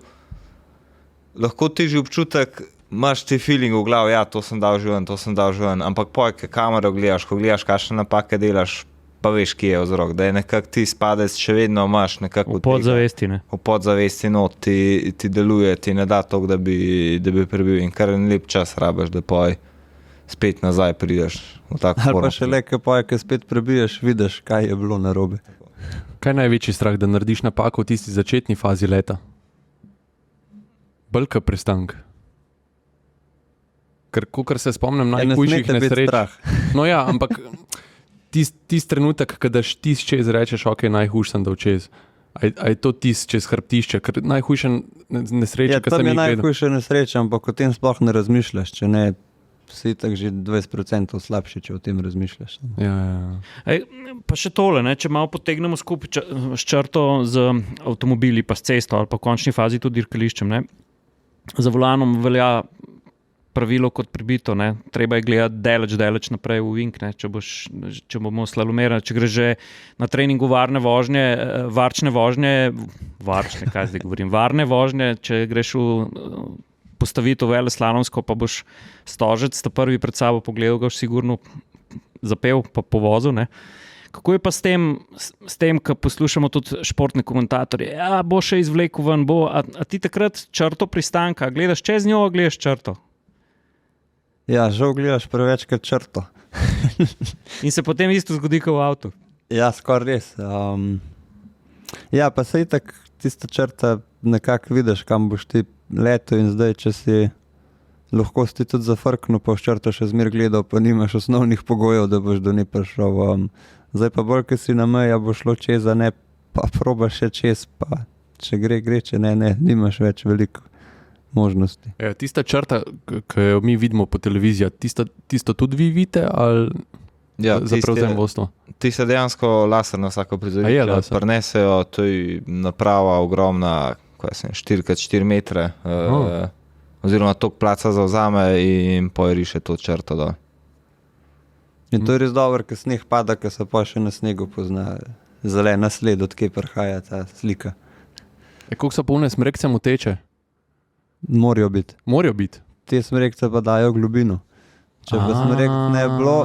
lahko ti že občutek, imaš ti feeling v glavi, ja, to sem dal žven, ampak poj, ko kamero gledaš, kakšne napake delaš, pa veš, kje je vzrok, da je nekako ti spadec še vedno imaš nekako v podzavesti, ne? V podzavesti, no, ti deluje, ti ne da toliko, da bi prebil in kar en lep čas rabiš, da poj spet nazaj prideš v tako formu. Ali pa še le, ko spet prebiješ, vidiš, kaj je bilo narobe. Kaj je največji strah, da narediš napako v tisti začetni fazi leta? Bolj kot pristank. Ker kakor se spomnim najhujših nesreč. No ja, ampak tisti trenutek, ko daš tisti čez, rečeš, ok, najhujš sem dal čez. A je to tisto čez hrbtišče, ker najhujša nesreča, ki tam sem je jih gledal. najhujša nesreča, ampak o tem sploh ne razmišljaš, če ne si tako že 20% slabši, če o tem razmišljaš. Ja. Pa še tole, ne, če malo potegnemo skupaj s črto z avtomobili, pa s cesto ali pa v končni fazi tudi dirkališčem. Ne. Za volanom velja pravilo kot pribito, ne. Treba je gledati daleč naprej v vink, ne. Če bomo slalomerali, če greš že na treningu varne vožnje, če greš v postavitev veleslalomsko, pa boš stožec, ta prvi pred sabo pogledal, ga boš sigurno zapel, pa povozil, ne. Kako je pa s tem, ko poslušamo tudi športne komentatorje? Ja, bo še izvlekel ven, a ti takrat črto pristanka, gledaš čez njo, gledaš črto? Ja, žal gledaš prevečkrat črto. In se potem isto zgodi kot v avtu. Ja, skoraj res. Ja, pa sej tak tista črta nekako vidiš, kam boš ti letel in zdaj, če si lahko si tudi zafrknil, pa v črto še zmer gledal, pa nimaš osnovnih pogojev, da boš do nje prišel. Zdaj pa bolj, ki si na meji, bo šlo čez, a ne, pa probaš še čez, pa če gre, če ne, nimaš več veliko možnosti. Tista črta, ki jo mi vidimo po televiziji, tisto tudi vi vidite ali za prevzem vodstva? Ti se dejansko laserno vsako prizorišče prinesejo, to je naprava ogromna, 4x4 metre, oziroma toliko placa zavzame in riše to črto dol. In to je res dobro, ker sneg pada, ker se pa še na snegu pozna zelena sled, od kje prihaja ta slika. Koliko so polne smrekce mu teče? Morajo biti. Te smrekce pa dajo globino. Če pa smrek ne bi bilo,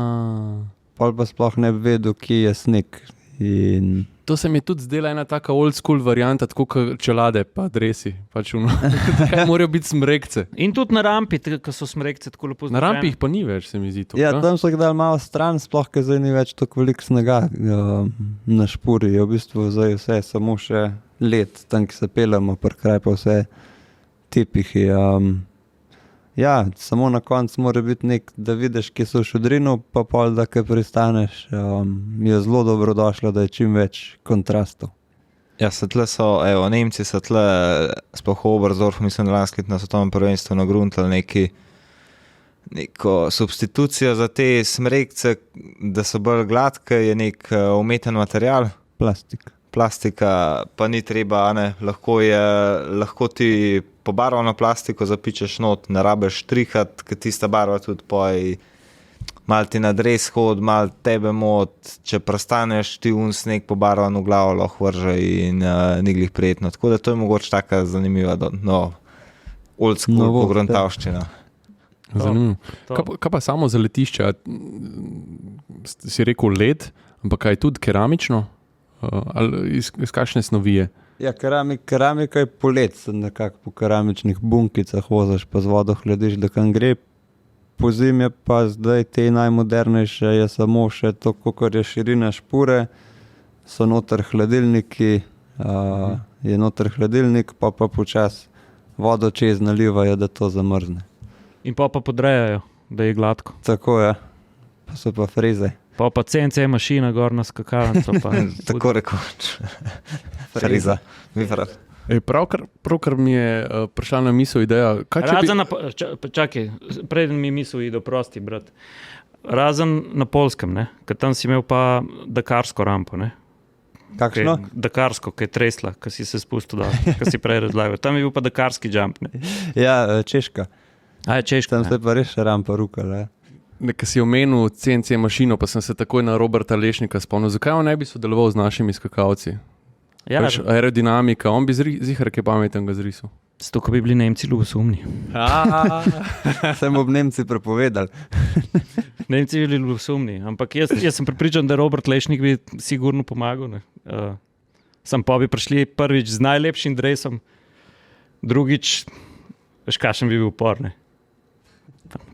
pol pa sploh ne bi vedel, kje je sneg. In to se mi tudi zdela ena taka old school varianta, tako kot čelade pa dresi. Morajo biti smrekce. In tudi na rampi, ko so smrekce tako lepo Na rampi jih pa ni več, se mi zdi to. ja, tam so jih dali malo stran, sploh, ker zdaj ni več tako veliko snega na špuri. Je v bistvu zdaj vse samo še led, tam, ki se pelemo, kraj pa vse tepihi. Ja, samo na koncu mora biti da vidiš, kje so v šodrinu, pa pol, da kaj pristaneš, je zelo dobrodošlo, da je čim več kontrastov. Ja, Nemci so tle, sploh v Oberstdorfu, mislim, da lansko leto na svetovnem prvenstvu nagruntali neko substitucijo za te smrekce, da so bolj gladke, je nek umeten material. Plastika pa ni treba, lahko ti pobarvano plastiko zapičeš not, ne rabiš štrihati, ker tista barva tudi malo ti na dres hod, malo tebe mot, če prestaneš ti sneg pobarvan v glavo, lahko vrže in ni glih prijetno. Tako da to je mogoče taka zanimiva, old school pogruntavščina. Zanimivo. Kaj pa samo za letišče? Si rekel led, ampak kaj tudi keramično? Ali iz kakšne snovi je? Ja, keramika je polet, nekako po keramičnih bunkicah vozaš, pa z vodo hladiš, da kam gre. Po zimi pa zdaj te najmodernejše je samo še to, kakor je širina špure, so noter hladilniki, je noter hladilnik, pa počas vodo čez nalivajo, da to zamrzne. In pa podrejajo, da je gladko. Tako je, pa so pa freze. Pa CNC mašina gor na skakalnico. Tako rekoč. Freza. Pravkar mi je prišla na misel ideja. Čakaj, preden mi misel ide, prosti, brat. Razen na Poljskem, ne? Ker tam si imel pa dakarsko rampo, ne? Kakšno? Dakarsko, ki je tresla, ki si se spustil dol, ki si prej razlagal. Tam je bil pa dakarski jump, ne? Ja, Češka. Je Češka, tam se pa res še rampa rukala, Nekaj si omenil CNC mašino, pa sem se takoj na Roberta Lešnika spomnil. Zakaj on ne bi sodeloval z našimi skakalci? Ja, aerodinamika, on bi zihar kaj pametnega zrisal. Zato, ko bi bili Nemci ljubosumni. Sem ob Nemci prepovedal. Nemci bili ljubosumni, ampak jaz sem prepričan, da Robert Lešnik bi sigurno pomagal. Sam pa bi prišli prvič z najlepšim dresom, drugič, veš kakšen bi bil upor, ne?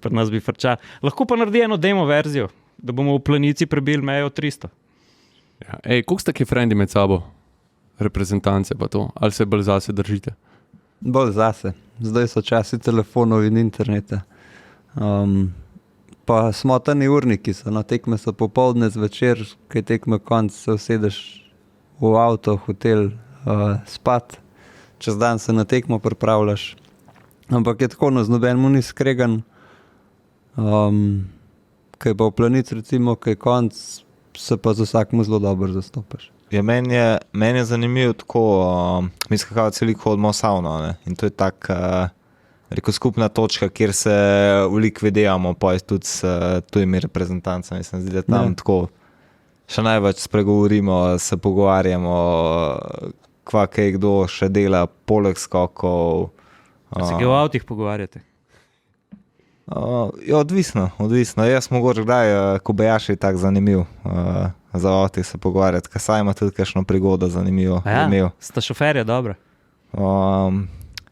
Pri nas bi frčal. Lahko pa naredi eno demo verzijo, da bomo v Planici prebili mejo 300. Ja. Koliko ste ki frendi med sabo? Reprezentance pa to? Ali se bolj zase držite? Bolj zase. Zdaj so časi telefonov in interneta. Pa smotani urniki so. Tekme so popoldne zvečer, kaj tekme konc, se usedeš v avto, hotel, spat, čez dan se na tekmo pripravljaš. Ampak je tako, z nobenim ni skregan. Kaj pa v planic, recimo, kaj konc, se pa z vsakmu zelo dobro zastopaš. Ja, meni je zanimivo tako, mi skakalci veliko hodimo v savno, ne? In to je tak, rekel, skupna točka, kjer se veliko videvamo, pa tudi s tujimi reprezentancami. Se mi zdi, da tam tako še največ spregovorimo, se pogovarjamo, kaj kdo še dela, poleg skokov. Se kaj v avtih pogovarjate? Ja, odvisno. Jaz mogoče kdaj, ko bejaš je tak zanimiv, za avtih se pogovarjati, Kasaj ima tudi kakšno prigodo zanimivo. Ja, sta šoferja dobra?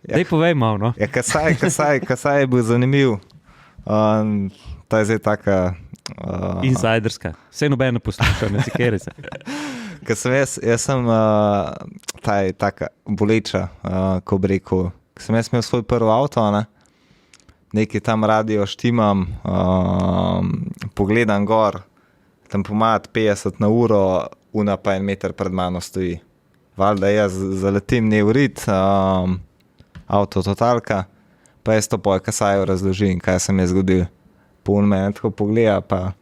Daj povej malo, no. Ja, Kasaj je bil zanimiv. Ta je zdaj taka... Insiderska. Vse nobene posluša, ne sikeri se. Jaz sem ta je taka boleča, ko bi rekel, ko sem jaz imel svoj prvi avto, ne? Nekaj tam radio štimam, pogledam gor, tam pomad 50 na uro, una pa 1 meter pred mano stoji. Valjda jaz zaletim neurit, avto totalka, pa jaz to poje Kasaju razložim, kaj se mi je zgodil. Pun me tako pogleda, pa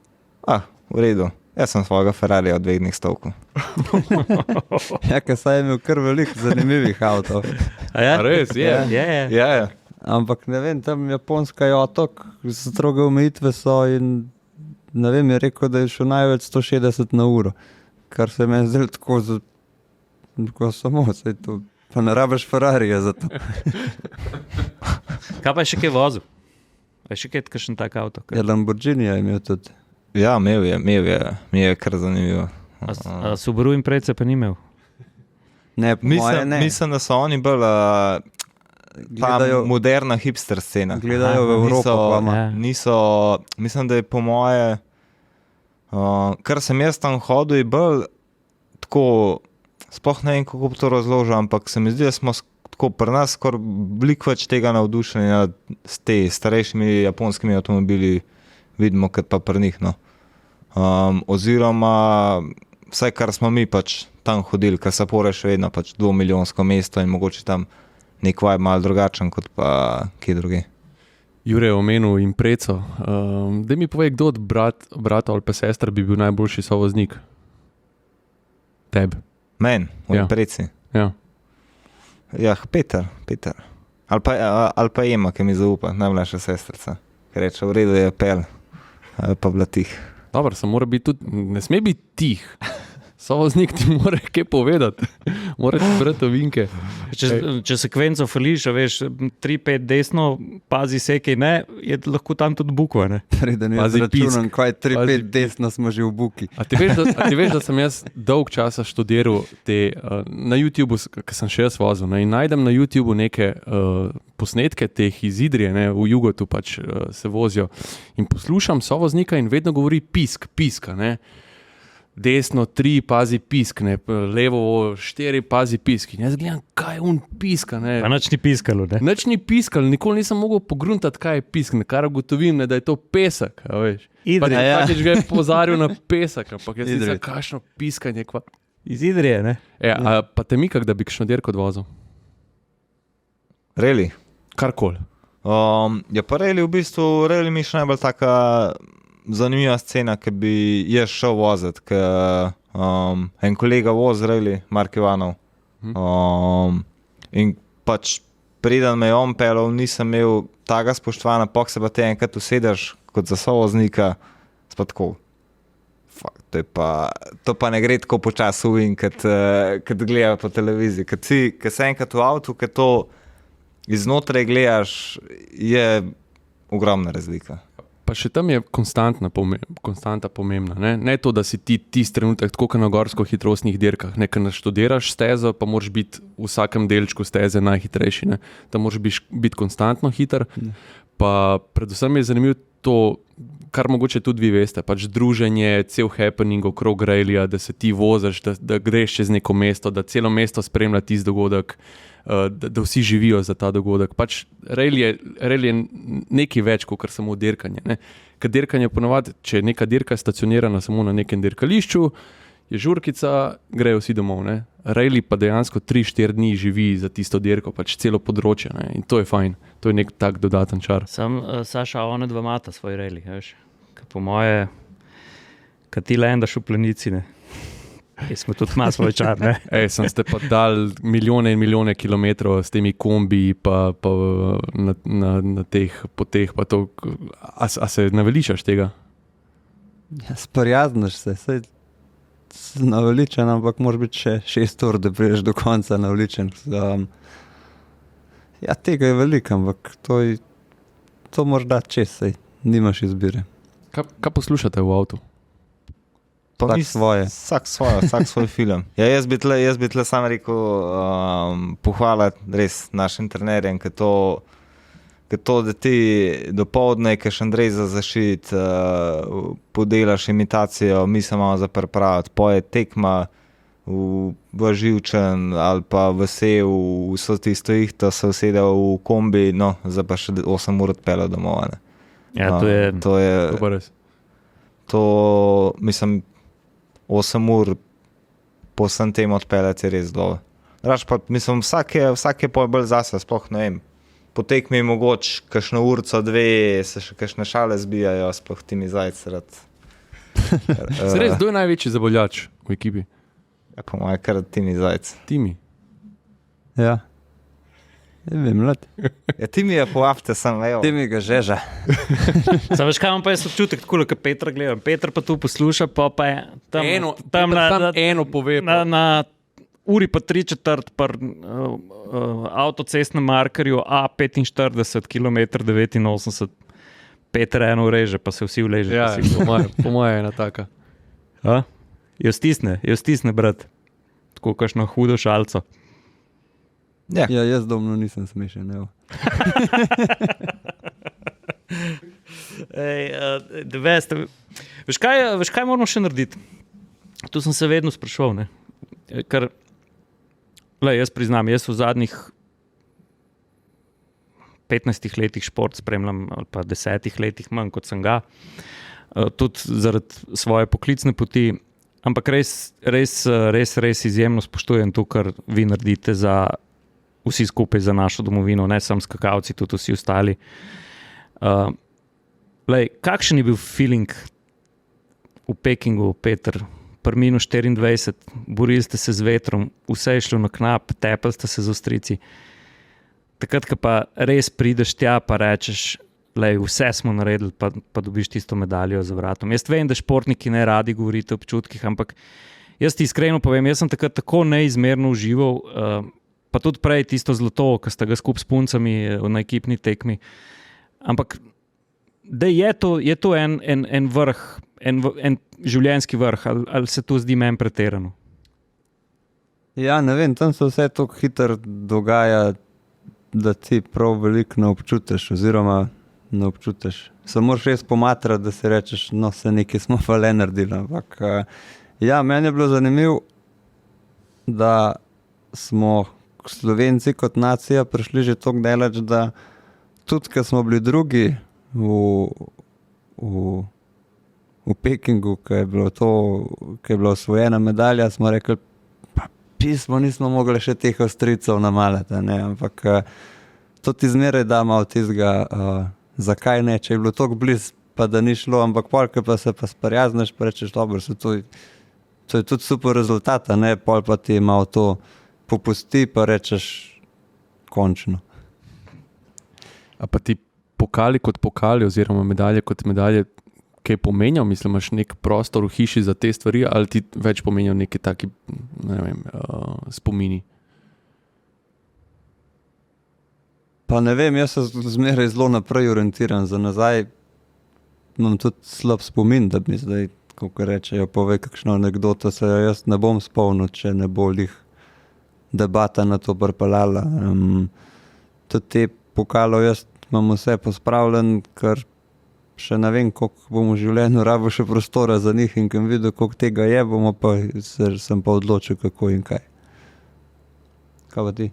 v redu, jaz sem svojega Ferrarija od 2 dni stovkal. Ja, Kasaj je imel kar veliko zanimivih avtov. Ja? Res, je. Ja. Ampak ne vem, tam Japonska je otok, stroge omejitve so in ne vem, je rekel, da je šel največ 160 na uro, kar se meni zdelo tako samo, saj to, pa ne rabiš Ferrarija za to. Kaj pa je še kaj vozil? Je še kaj kakšen tak avto? Ja, Lamborghini je imel tudi. Ja, imel je, mi je kar zanimivo. A Subaru Impreza pa ni imel? Ne, po moje ne. Mislim, da so oni bolj moderna hipster scena. Gledajo v Evropo. Mislim, da je po moje, kar sem jaz tam hodil, je bolj tako, sploh ne vem, kako bi to razložil, ampak se mi zdi, da smo tako pri nas skoraj veliko več tega navdušenja s te starejšimi japonskimi avtomobili vidimo, kot pa pri njih. No. Oziroma, vsaj kar smo mi pač tam hodili, ker Sapporo je še vedno pač 2-milijonsko mesto in mogoče tam nek vibe malo drugačen kot pa kje druge. Jure je omenil Imprezo. Daj mi povej, kdo od brata ali pa sestra bi bil najboljši sovoznik? Teb. Men, v Imprezi. Ja. Ja, Peter. Ali pa Ema, ki mi zaupa, najmlajša sestrica. Ki reče, v redu je pel, pa bila tih. Dobro, sem mora biti tudi, ne sme biti tih. Sovoznik ti mora kaj povedati. Mora ti brati ovinke. Če sekvenco fališ, veš, 3-5 desno, pazi se, kaj ne, je lahko tam tudi bukva, ne? Preden jaz računam, kaj 3-5 desno smo že v buki. A ti veš, da sem jaz dolg časa študiral na YouTubeu, ker sem še jaz vozil, ne, in najdem na YouTubeu neke posnetke teh iz Idrije, ne, v Jugotu pač se vozijo. In poslušam sovoznika in vedno govori piska, ne. Desno 3, pazi pisk, ne, levo 4, pazi pisk. In jaz gledam, kaj je piska, ne. Pa nič ni piskalo, ne. Nič ni piskalo, nikoli nisem mogel pogruntati, kaj je pisk, ne, kar ugotovim, ne, da je to pesek, a veš. Idrija. Pač ga je pozaril na pesek, ampak jaz nisem kakšno piskanje. Iz Idrije, ne. Ja, pa te mikak, da bi kakšno dirko odvozil? Really? Karkoli. Ja, pa Rally v bistvu, Rally mi še najbolj taka zanimiva scena, ki bi jaz šel voziti, ker en kolega vozi Rally, Mark Ivanov. In pač preden me je on pelal, nisem imel taga spoštovana, pok se pa te enkrat usedeš kot za sovoznika, pa tako, to pa ne gre tako počas uvin, kot gledajo po televiziji. Ker se enkrat v avtu, ker to iznotraj gledaš, je ogromna razlika. Pa še tam je konstanta pomembna. Ne to, da si ti tisti trenutek, tako kot na gorsko-hitrostnih dirkah. Ne, ker naštudiraš stezo, pa moraš biti v vsakem delčku steze najhitrejši. Ne. Tam moraš biti konstantno hiter. Pa predvsem je zanimivo to, kar mogoče tudi vi veste, pač druženje, cel happening okrog Rallyja, da se ti voziš, da greš čez neko mesto, da celo mesto spremlja tisti dogodek, da vsi živijo za ta dogodek. Pač Rally je nekaj več, kot samo dirkanje. Ne? Ker dirkanje ponovadi, če je neka dirka stacionirana samo na nekem dirkališču, je žurkica, grejo vsi domov. Ne? Rally pa dejansko 3-4 dni živi za tisto dirko, pač celo področje, ne? In to je fajn, to je nek tak dodaten čar. Sam Saša, one dva mata svoj reli, veš, ker po moje, kad ti lendaš v planici, ne. Smo tudi malo svoj čar, ne. Sem ste pa dal milijone in milijone kilometrov s temi kombi pa na teh poteh, pa to, a se naveličaš tega? Ja, sprijazniš se, saj naveličen, ampak moraš biti še 6 ur, da prideš do konca naveličen. Ja, tega je veliko, ampak to moraš dati čez, saj nimaš izbire. Kaj poslušate v avtu? Vsak svoj film. Ja, jaz bi tle sam rekel pohvaliti res našim trenerjem, ker to, da ti dopoldne, ker še Andrej za zašit, podelaš imitacijo, mi se malo za pripraviti, poje tekma v živčen ali pa vesel, vso tisto ihto se usedel v kombi, no, zdaj pa še 8 ur odpela domov. Ne. Ja, to mislim, 8 ur po vsem tem odpeljati je res dobro. Raž pa, mislim, vsak je bolj zase, sploh ne vem. Po tekmi mogoče kakšno urco, 2, se še kakšne šale zbijajo, sploh Timi Zajc rad. Res, kdo je največji zaboljač v ekipi? Ja, po moje kar Timi Zajc. Timi? Ja. Ne vem, mlad. Ja, Timi je po afte, sem vejo. Timi ga žeža. Sam veš, kaj imam pa jaz občutek, tako kot Petra gledam. Petra pa tu posluša, pa je tam eno pove. Na uri pa 3/4 par avtocestnem markerju A45 km 89. Petra eno ureže, pa se vsi vleže. Ja, po moje je ena taka. Jo stisne, brat. Tako kakšno hudo šalco. Ja, jaz domno nisem smešen, evo. Veš kaj moramo še narediti? Tu sem se vedno spraševal, ne? Ker, jaz priznam, jaz v zadnjih 15 letih šport spremljam, ali pa 10 letih manj, kot sem ga, tudi zaradi svoje poklicne poti, ampak res izjemno spoštujem to, kar vi naredite za vsi skupaj za našo domovino, ne samo skakalci, tudi vsi ostali. Kakšen je bil feeling v Pekingu, Peter? Pri -24, borili ste se z vetrom, vse je šlo na knap, tepali ste se z ostrici. Takrat, ko pa res prideš tja, pa rečeš, vse smo naredili, pa dobiš tisto medaljo za vratom. Jaz vem, da športniki ne radi govorite o občutkih, ampak jaz ti iskreno povem, jaz sem takrat tako neizmerno užival, pa tudi prej tisto zlato, ko ste ga skupaj s puncami na ekipni tekmi. Ampak da je to en vrh, en življenjski vrh, ali se to zdi meni pretirano? Ja, ne vem, tam se vse tako hitro dogaja, da ti prav veliko ne občutiš, oziroma ne občutiš. Se moraš res pomatrati, da si rečeš, no, se nekaj smo pa le naredili. Ampak ja, meni je bilo zanimivo, da smo Slovenci kot nacija prišli že toliko daleč, da tudi, ko smo bili drugi v Pekingu, ko je bila osvojena medalja, smo rekli, pa pismo nismo mogli še teh ostricev namalati, ne, ampak to ti zmeraj da malo tizga, zakaj ne, če je bilo toliko blizu, pa da ni šlo, ampak polk pa se pa sprijazneš, pa rečeš, dobro, to je tudi super rezultat, ne, pol pa ti malo to popusti, pa rečeš končno. A pa ti pokali kot pokali oziroma medalje kot medalje, kaj pomenjal, mislim, imaš nek prostor v hiši za te stvari, ali ti več pomenjal neki taki, ne vem, spomini? Pa ne vem, jaz se zmeraj zelo naprej orientiran, za nazaj imam tudi slab spomin, da mi zdaj, kako rečejo, pove kakšno anekdoto, se jaz ne bom spomnil, če ne bo lih debata na to pripeljala. Tudi te pokalov jaz imam vse pospravljen, ker še ne vem, koliko bom v življenju rabil še prostora za njih in kam videl, koliko tega je, sem pa odločil, kako in kaj. Kaj pa ti?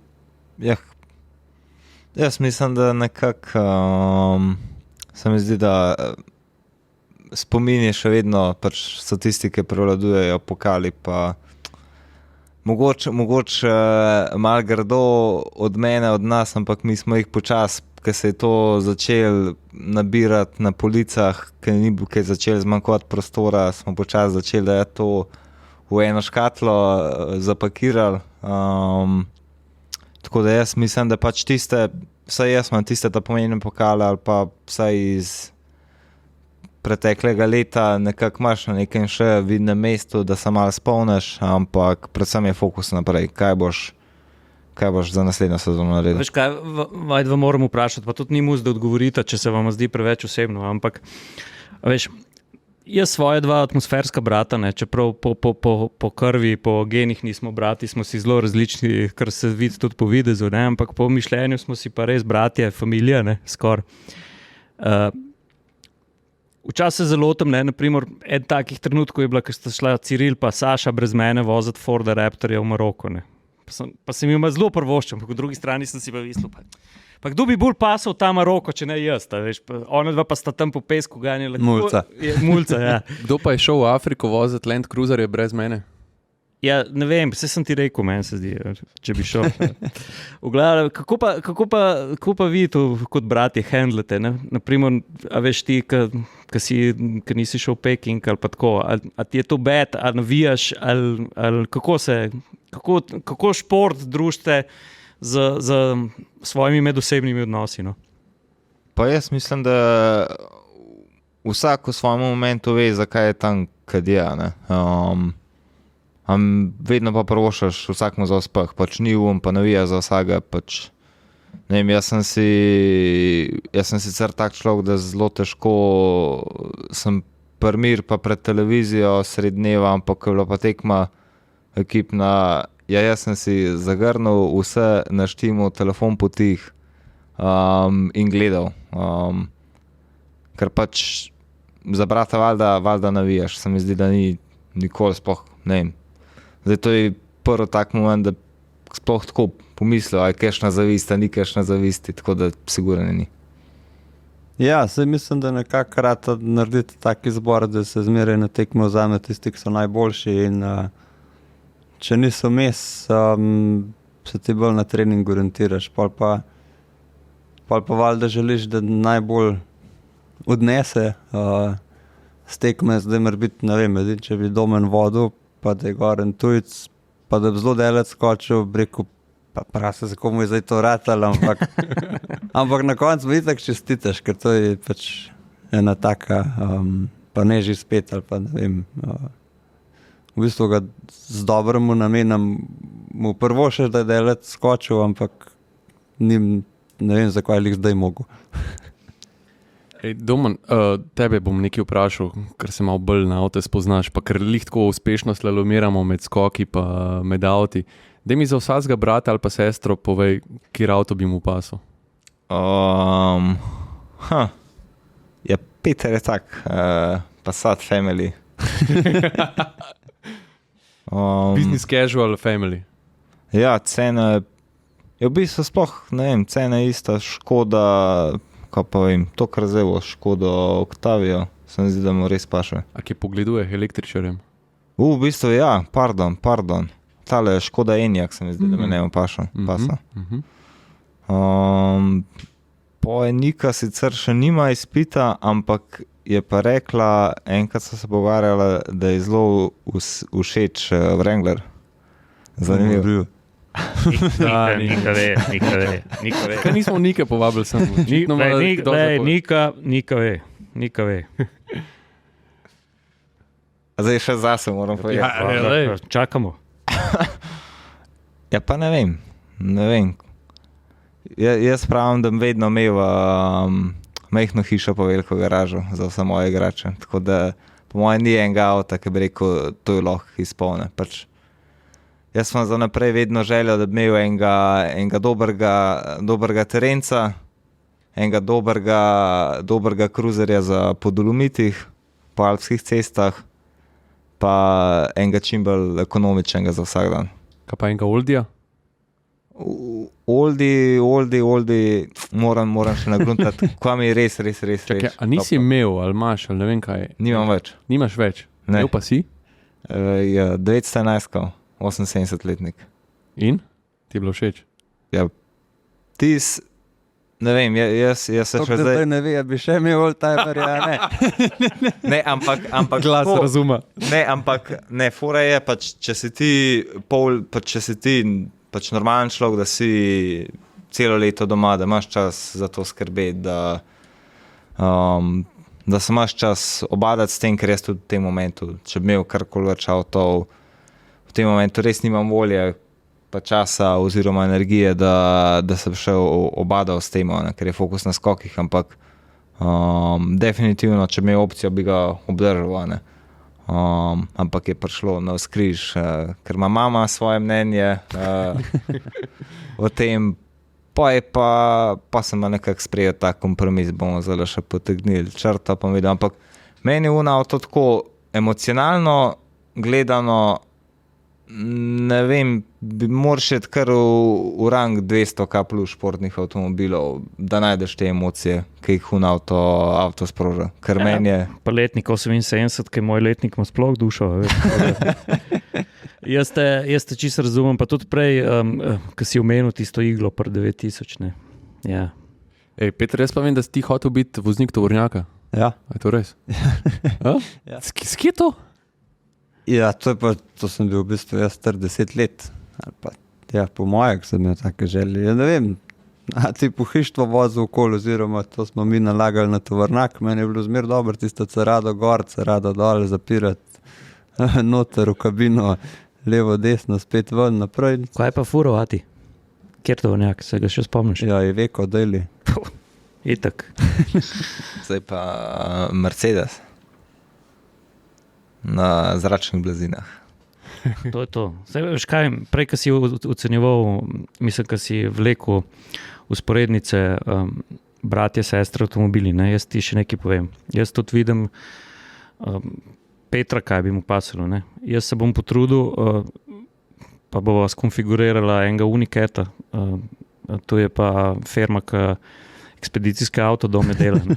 Ja, jaz mislim, da nekako se mi zdi, da spomini še vedno pač statistike prevladujejo, pokali pa Mogoče malo grdo od mene, od nas, ampak mi smo jih počasi, ker se je to začelo nabirati na policah, ker je začelo zmanjkovati prostora, smo počasi začeli, da je to v eno škatlo zapakirali. Tako da jaz mislim, da pač vsaj jaz imam tiste ta pomembne pokale ali pa vsaj iz preteklega leta nekako imaš na nekem še vidnem mestu, da se malo spomniš, ampak predvsem je fokus naprej, kaj boš za naslednjo sezono naredil. Veš kaj, vam moram vprašati, pa tudi ni mus, da odgovorite, če se vam zdi preveč osebno, ampak veš, jaz svoje dva atmosferska brata, ne, čeprav po krvi, po genih nismo brati, smo si zelo različni, kar se vidi tudi po videzu, ne, ampak po mišljenju smo si pa res bratje, familija, ne, skoraj. Včasih se zelo tam, ne, naprimer, en takih trenutkov je bila, ko sta šla Ciril pa Saša brez mene voziti Forda Raptorja v Maroko, ne. Pa sem jim zelo prvoščen, po drugi strani sem si pa mislil, pa kdo bi bolj pasal ta Maroko, če ne jaz, veš, ona dva pa sta tam po pesku ganjala. Mulca. Mulca, ja. Kdo pa je šel v Afriko voziti Land Cruiserje brez mene? Ja, ne vem, vse sem ti rekel, meni se zdi, če bi šel. V glavi, kako pa vi to kot bratje handlete, ne? Naprimer, a veš ti, ki nisi šel v Peking ali pa tako, a ti je to bed, a navijaš, ali kako šport družite z svojimi medosebnimi odnosi, no? Pa jaz mislim, da vsak v svojem momentu ve, zakaj je tam, kad je, ne. Vedno pa prvošaš vsakmu za uspeh, pač ni pa navija za vsega, pač ne vem, jaz sem sicer tak človek, da zelo težko sem primir pa pred televizijo sred dneva, ampak ko je bila pa tekma ekipna, jaz sem si zagrnil vse na štimu, telefon potih in gledal, ker pač za brata valjda navijaš, se mi zdi, da ni nikoli sploh, ne vem. Zdaj to je prvi tak moment, da sploh tako pomislil, aj kakšna zavist, ni kakšna zavisti, tako da sigurno ni. Ja, saj mislim, da nekako rata narediti tak izbor, da se zmeraj na tekmo vzame tisti, ki so najboljši in če niso mes, se ti bolj na trening orientiraš, pol pa valjda želiš, da najbolj odnese s tekme, zdaj mora biti, ne vem, če bi Domen vodil, pa da je goren tujc, pa da bi zelo delac skočil, rekel, pa prase, za komu je zdaj to ratalo, ampak na koncu mi itak čestitaš, ker to je pač ena taka, pa ne že spet, ali pa ne vem, v bistvu ga z dobrim namenom mu prvo še, da je delac skočil, ampak ne vem, zakaj je zdaj mogel. Domen, tebe bom nekaj vprašal, ker se malo bolj na avte spoznaš, pa ker tako uspešno slalomiramo med skoki pa med avti. Daj mi za vsakega brata ali pa sestro povej, kjer avto bi mu pasal. Ja, Peter je tak, Passat family. Business casual family. Ja, cena je v bistvu sploh, ne vem, cena je ista, Škoda, kaj pa vem, to kar zevo, Škoda Octavia, se mi zdi, da mu res paše. A kje pogleduješ električarjem? V bistvu ja, pardon. Tale Škoda Enyaq se mi zdi, da me ne pasa. Po Enyqa sicer še nima izpita, ampak je pa rekla, enkrat so se pogovarjala, da je zelo všeč Wrangler. Zanimivo. Nika ve. Kaj nismo Nike povabili sem? Nika ve. A zdaj še zase moram povedati. Čakamo. Ja, pa ne vem. Jaz pravim, da vedno imel majhno hišo pa veliko garažo za vse moje igrače. Tako da po mojem ni enega avta, ki bi rekel, to je lahko izpolne. Pač jaz sem za naprej vedno želel, da bi imel enega dobrega terenca, enega dobrega kruzerja za po Dolomitih, po alpskih cestah, pa enega čim bolj ekonomičnega za vsak dan. Kaj pa enega Oldija? Oldi, moram še nagruntati, kva mi je res. Čakaj, a nisi imel, ali imaš, ali ne vem kaj? Nimam več. Nimaš več? Ne. Imel pa si? Ja, 911. 78-letnik. In? Ti je bilo všeč? Ja, ne vem, jaz se še Zdaj zdaj... ne ve, bi še imel oldtimerja, ne. Ne, ampak Glas tako, razuma. Ne, ampak ne, fora je pač, če si ti pač normalen človek, da si celo leto doma, da imaš čas za to skrbeti, da se imaš čas obadati s tem, ker jaz tudi v tem momentu, če bi imel karkoli več avtov, v tem momentu res nimam volje pa časa oziroma energije, da sem šel obadal s tem, ker je fokus na skokih, ampak definitivno, če bi imel opcijo, bi ga obdržal, ampak je prišlo na vzkriž, ker ima mama svoje mnenje o tem, pa sem nekako sprejel ta kompromis, bomo zdaj še potegnili črto, pa videl, ampak meni je avto tako emocionalno gledano, ne vem, bi moraš iti kar v rang 200k plus športnih avtomobilov, da najdeš te emocije, ki jih avto sproža. Ker meni je... Pa letnik 78, ki je moj letnik, ima sploh dušo. Jaz te čisto razumem, pa tudi prej, ko si omenil tisto iglo pri 9000. Ne. Ja. Ej, Peter, jaz pa vem, da si ti hotel biti voznik tovornjaka. Ja. A je to res? Ja. S kje to? Ja, to sem bil v bistvu jaz 40 let. Ali pa, ja, po mojeg sem imel take želje. Ja, ne vem, ti pohištvo vozil okoli, oziroma to smo mi nalagali na tovornjak. Meni je bilo zmer dobro tisto cerado gor, cerado dol, zapirati noter v kabino, levo, desno, spet ven, naprej. Kaj je pa furo, Ati? Kjer tovornjak, se ga še spomniš? Ja, je veko, deli. Itak. Zdaj pa Mercedes na zračnih blazinah. To je to. Zdaj, veš kaj, prej, ko si ocenjeval, mislim, ko si vlekel usporednice bratje, sestre, avtomobili, ne? Jaz ti še nekaj povem. Jaz tudi vidim Petra, kaj bi mu pasalo. Ne? Jaz se bom potrudil, pa bova skonfigurirala enega Uniketa, to je pa firma, ki ekspedicijske avtodome dela. Ne?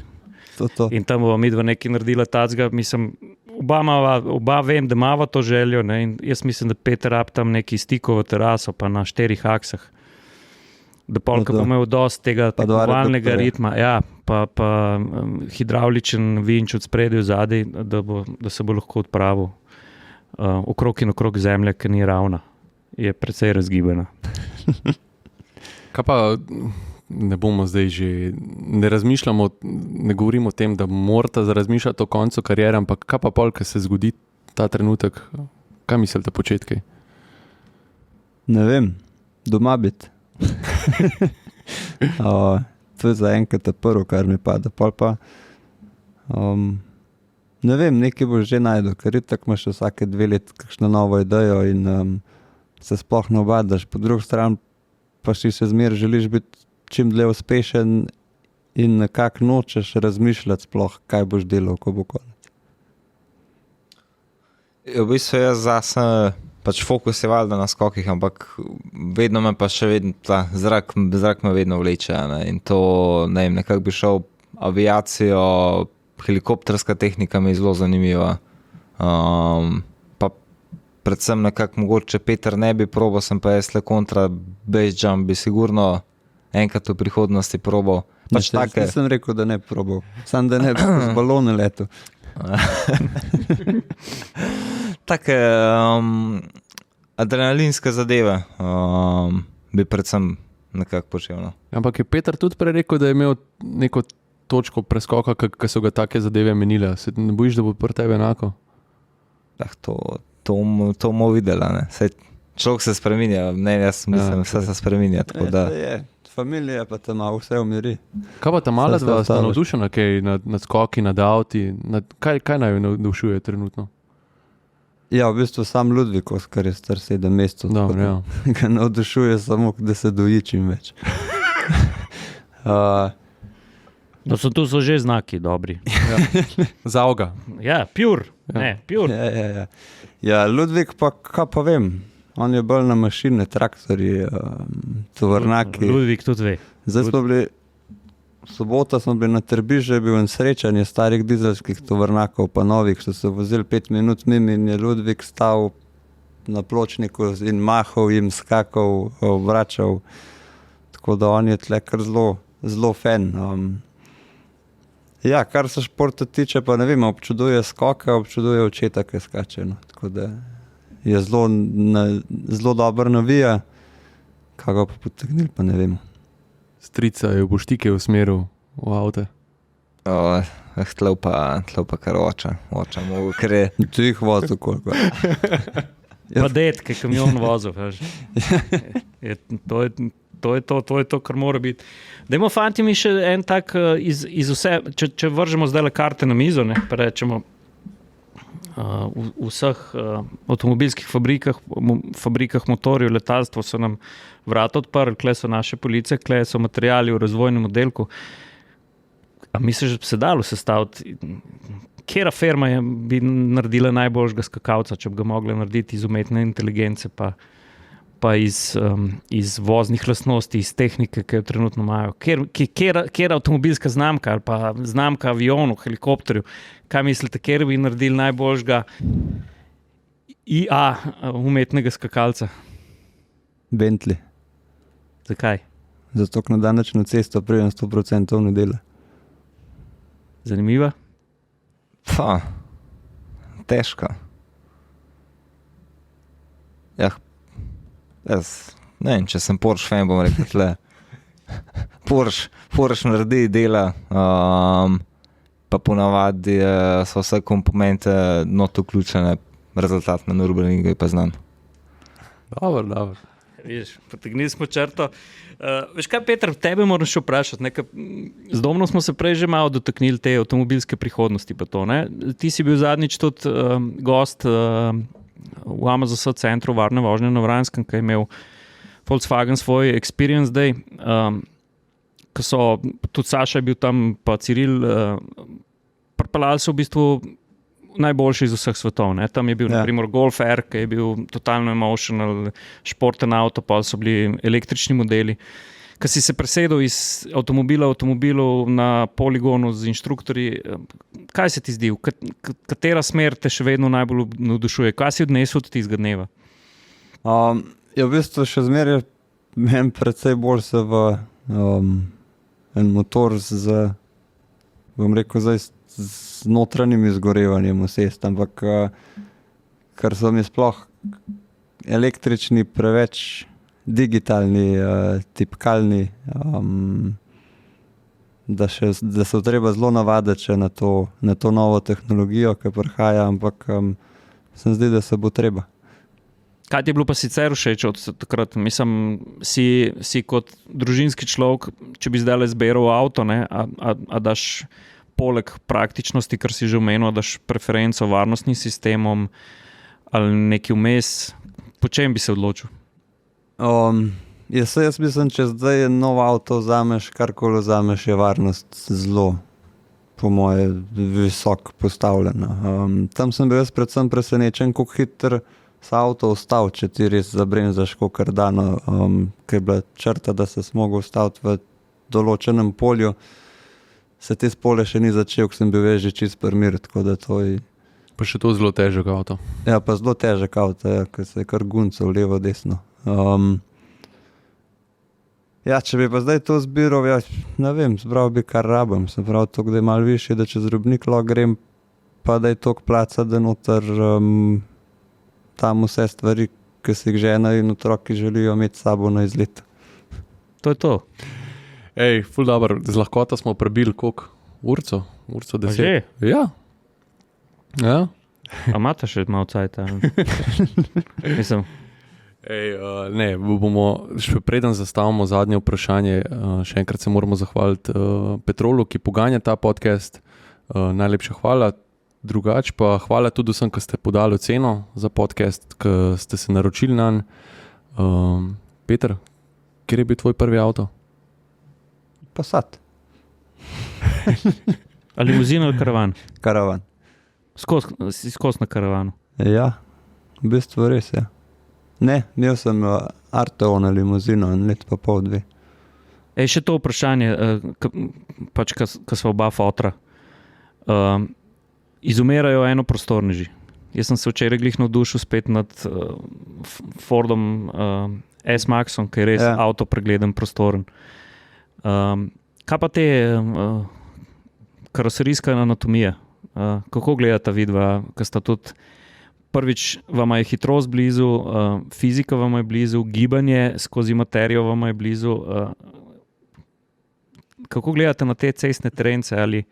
To. In tam bova midva nekaj naredila tacga, mislim, oba vem, da imava to željo, ne? In jaz mislim, da Peter rab tam neki stikovo teraso, pa na 4 aksah, da polka bo imel dosti tega tekmovalnega ritma, ja, pa hidravličen vinč od spredaj v zadaj, da se bo lahko odpravil okrog in okrog zemlje, ki ni ravna, je precej razgibana. Kaj pa, ne bomo zdaj že, ne razmišljamo, ne govorimo o tem, da morate razmišljati o koncu karijere, ampak kaj pa pol, ko se zgodi ta trenutek, kaj mislite početki? Ne vem, doma biti. To je za enkrat prvo, kar mi pada, pol pa ne vem, nekaj boš že najdel, ker itak imaš vsake 2 leta kakšno novo idejo in se sploh ne obadaš, po drugi strani pa si se zmer želiš biti čim dlje uspešen in nekako nočeš razmišljati sploh, kaj boš delal, ko bo konec. V bistvu jaz zase pač fokus je valjda na skokih, ampak vedno me pa še vedno ta zrak me vedno vleče, ne? In to, ne vem, nekako bi šel aviacijo, helikopterska tehnika mi je zelo zanimiva. Pa predvsem nekako mogoče Peter ne bi probal, sem pa jaz le kontra base jump bi sigurno enkrat v prihodnosti probal. Pač take... Nisem rekel, da ne bi probal, sam da ne bi z balone letel. Take adrenalinske zadeve bi predvsem nekako počel. No. Ampak je Peter tudi prej rekel, da je imel neko točko preskoka, ki so ga take zadeve menile. Se ne bojiš, da bo pri tebi enako? To bomo videla. Ne. Človek se spreminja, ne, jaz mislim, vse se spreminja. Tako da... Familija pa tam vse umiri. Kaj pa ta mala dva sta navdušena, kaj nad skoki, nad avti? Kaj naj navdušuje trenutno? Ja, v bistvu sam Ludvik, kar je star 7 mesecev. Dobro, ja. Ga navdušuje samo, da se doji čim več. No, tu so že znaki dobri. Ja. Zauga. Ja, pure. Ja. Ne, pure. Ja, Ludvik pa, kaj pa vem, on je bolj na mašine, traktorji, tovornjaki. Ludvik tudi ve. Zdaj smo bili, sobota smo bili na Trbižu, je bil en srečanje starih dizelskih tovornjakov pa novih, so se vozili 5 minut mimo in je Ludvik stal na pločniku in mahal jim, skakal, vračal. Tako da on je tle kar zelo fan. Ja, kar se športa tiče, pa ne vem, občuduje skoke, občuduje očeta, ki skače. No. Tako da je zelo dobro navija, kaj ga pa potegnili, pa ne vemo. Strica je v Boštike usmeril v avte. Tle pa kar oče mogo, ker je... Tu jih vozil koliko. Pa detke, kamion vozil. To je to, kar mora biti. Dajmo, fanti, mi še en tak iz vse, če vržemo zdaj karte na mizo, ne, pa rečemo v vseh avtomobilskih fabrikah motorjev, letalstvo so nam vrata odprli, kle so naše police, kle so materijali v razvojnem oddelku. A misliš, da bi se dalo sestaviti? Kera firma bi naredila najboljšega skakalca, če bi ga mogla narediti iz umetne inteligence, pa iz voznih lastnosti, iz tehnike, ki jo trenutno imajo. Kera avtomobilska znamka ali pa znamka avionov, helikopterjev, kaj mislite, kjer bi naredili najboljšega IA umetnega skakalca? Bentley. Zakaj? Zato, ker na današnjo cesto preden 100% ne dela. Zanimiva? Težka. Ja, jaz ne vem, če sem Porsche fan, bom rekel tle. Porsche naredi dela, pa ponavadi so vse komponente not vključene, rezultat na Nürburgringu je pa znan. Dobro. Vidiš, potegnili smo črto. Veš kaj, Peter, tebe moram še vprašati. Z Domnom smo se prej že malo dotaknili te avtomobilske prihodnosti. Pa to, ne? Ti si bil zadnjič tudi gost v AMZS centru varne vožnje na Vranskem, ki je imel Volkswagen svoj Experience Day. Ko so, tudi Saša je bil tam, pa Ciril, pripeljali so v bistvu najboljši iz vseh svetov. Ne? Tam je bil naprimer Golf R, ki je bil totalno emotional, športen avto, pa so bili električni modeli. Ko si se presedel iz avtomobilu na poligonu z inštruktorji, kaj se ti zdi? Katera smer te še vedno najbolj navdušuje? Kaj si odnesel od tistega dneva? V bistvu še zmeraj meni precej bolj se v en motor bom rekel, z notranjim izgorevanjem vsest, ampak ker so mi sploh električni preveč digitalni, tipkalni, da se treba zelo navaditi na to novo tehnologijo, ki prihaja, ampak se zdi, da se bo treba. Kaj ti je bilo pa sicer všeč od takrat? Mislim, si kot družinski človek, če bi zdaj zberal avto, ne, a daš poleg praktičnosti, kar si že omenil, daš preferenco varnostnim sistemom ali neki vmes, po čem bi se odločil? Jaz mislim, če zdaj nov avto vzameš, karkoli vzameš, je varnost zelo, po moje, visoko postavljena. Tam sem bil jaz predvsem presenečen, kako hitro se avto ustav, če ti res zabrenzaš kakor dano, ker je bila črta, da se mogel ustaviti v določenem polju. Se te spole še ni začel, ko sem bil že čist primir, tako da to je... Pa še to zelo težek avto. Ja, pa zelo težek avto, ja, ker se je kar guncal levo, desno. Ja, če bi pa zdaj to zbiral, ja, ne vem, zbral bi kar rabim. Se pravi, to, da je malo više, da čez Robnik lahko grem, pa da je toliko placa, da noter tam vse stvari, ki si jih žena in otroki želijo imeti s sabo na izlet. To je to. Ej, ful dobro, z lahkota smo prebili koliko? Urco 10. Že? Ja. A imate še malo cajta? Mislim. Ej, ne, bomo še preden zastavimo zadnje vprašanje, še enkrat se moramo zahvaliti Petrolu, ki poganja ta podcast. Najlepša hvala. Drugač pa hvala tudi vsem, ki ste podali oceno za podcast, ki ste se naročili nanj. Peter, kjer je bil tvoj prvi avto? Passat. Ali limuzina ali karavan? Karavan. Skos na karavanu? Ja, v bistvu res, ja. Ne, imel sem Arteo na limuzino en let pa pol, 2. Še to vprašanje, ko sva oba fotra. Izumerajo enoprostorneži. Jaz sem se včeraj glih navdušil spet nad Fordom S-Maxom, ki je res avto pregleden, prostoren. Kaj pa te karoserijska anatomija? Kako gledata vidva, ki sta tudi prvič, vama je hitrost blizu, fizika vama je blizu, gibanje skozi materijo vama je blizu. Kako gledate na te cestne terence ali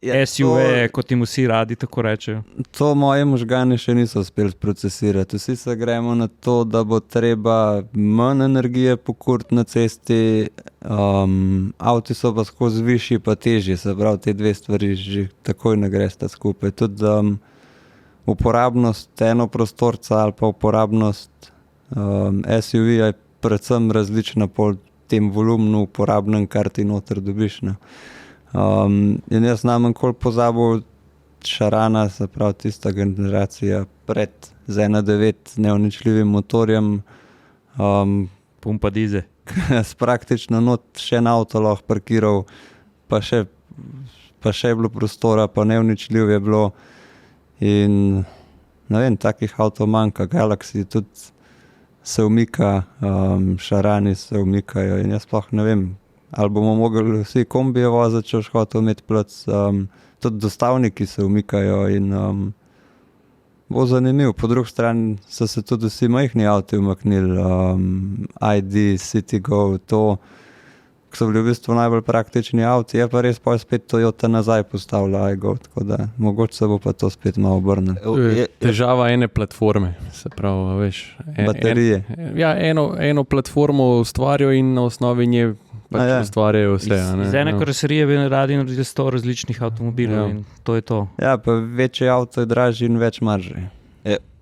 SUV, kot jim vsi radi tako rečejo? To moje možgane še niso uspeli procesirati. Vsi se gremo na to, da bo treba manj energije pokuriti na cesti, avti so pa skozi višji pa težji, se pravi, te dve stvari že takoj ne gresta skupaj. Tudi uporabnost enoprostorca ali pa uporabnost SUV-ja je predvsem različna po tem volumnu uporabnem, kar ti noter dobiš. In jaz nam nikoli pozabil Šarana, se pravi tista generacija pred z 1.9 neuničljivim motorjem. Pumpa dize. S praktično not še en avto lahko parkiral, pa še je bilo prostora, pa neuničljiv je bilo. In ne vem, takih avtov manjka, Galaxy tudi se umika, Šarani se umikajo in jaz sploh ne vem, ali bomo mogli vsi kombije voziti, če boš hotel imeti plac. Tudi dostavniki se umikajo in bo zanimiv. Po drugi strani so se tudi vsi majhni avti umaknili, ID, Citigo, to, ki so bili v bistvu najbolj praktični avti, je pa res pa spet Toyota nazaj postavila iGo, tako da mogoče se bo pa to spet malo obrnilo. Težava ene platforme, se pravi, veš. Baterije. Eno platformo ustvarijo in na osnovi nje ustvarjajo vse. Z ene karoserije bi radi naredili 100 različnih avtomobilov in to je to. Ja, pa večji avto je dražji in več marže.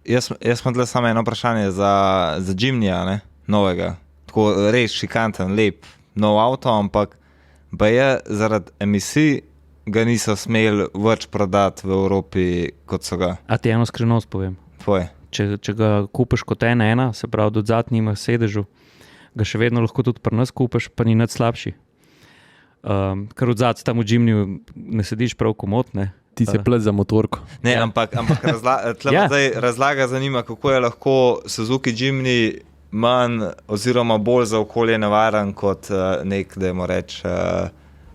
Jaz imam tle samo eno vprašanje za Jimnyja, ne, novega. Tako res šikanten, lep, nov avto, ampak zaradi emisij ga niso smeli več prodati v Evropi, kot so ga. A ti eno skrivnost povem. Tvoj. Če ga kupiš kot ena, se pravi, do zadnji ima sedežu, ga še vedno lahko tudi pri nas kupiš, pa ni nič slabši. Ker od zadaj tam v Jimnyju ne sediš prav komot, ne? Ti se plet za motorko. Ne, ampak zdaj razlaga zanima, kako je lahko Suzuki Jimny manj oziroma bolj za okolje nevaren kot nek, dajmo reči,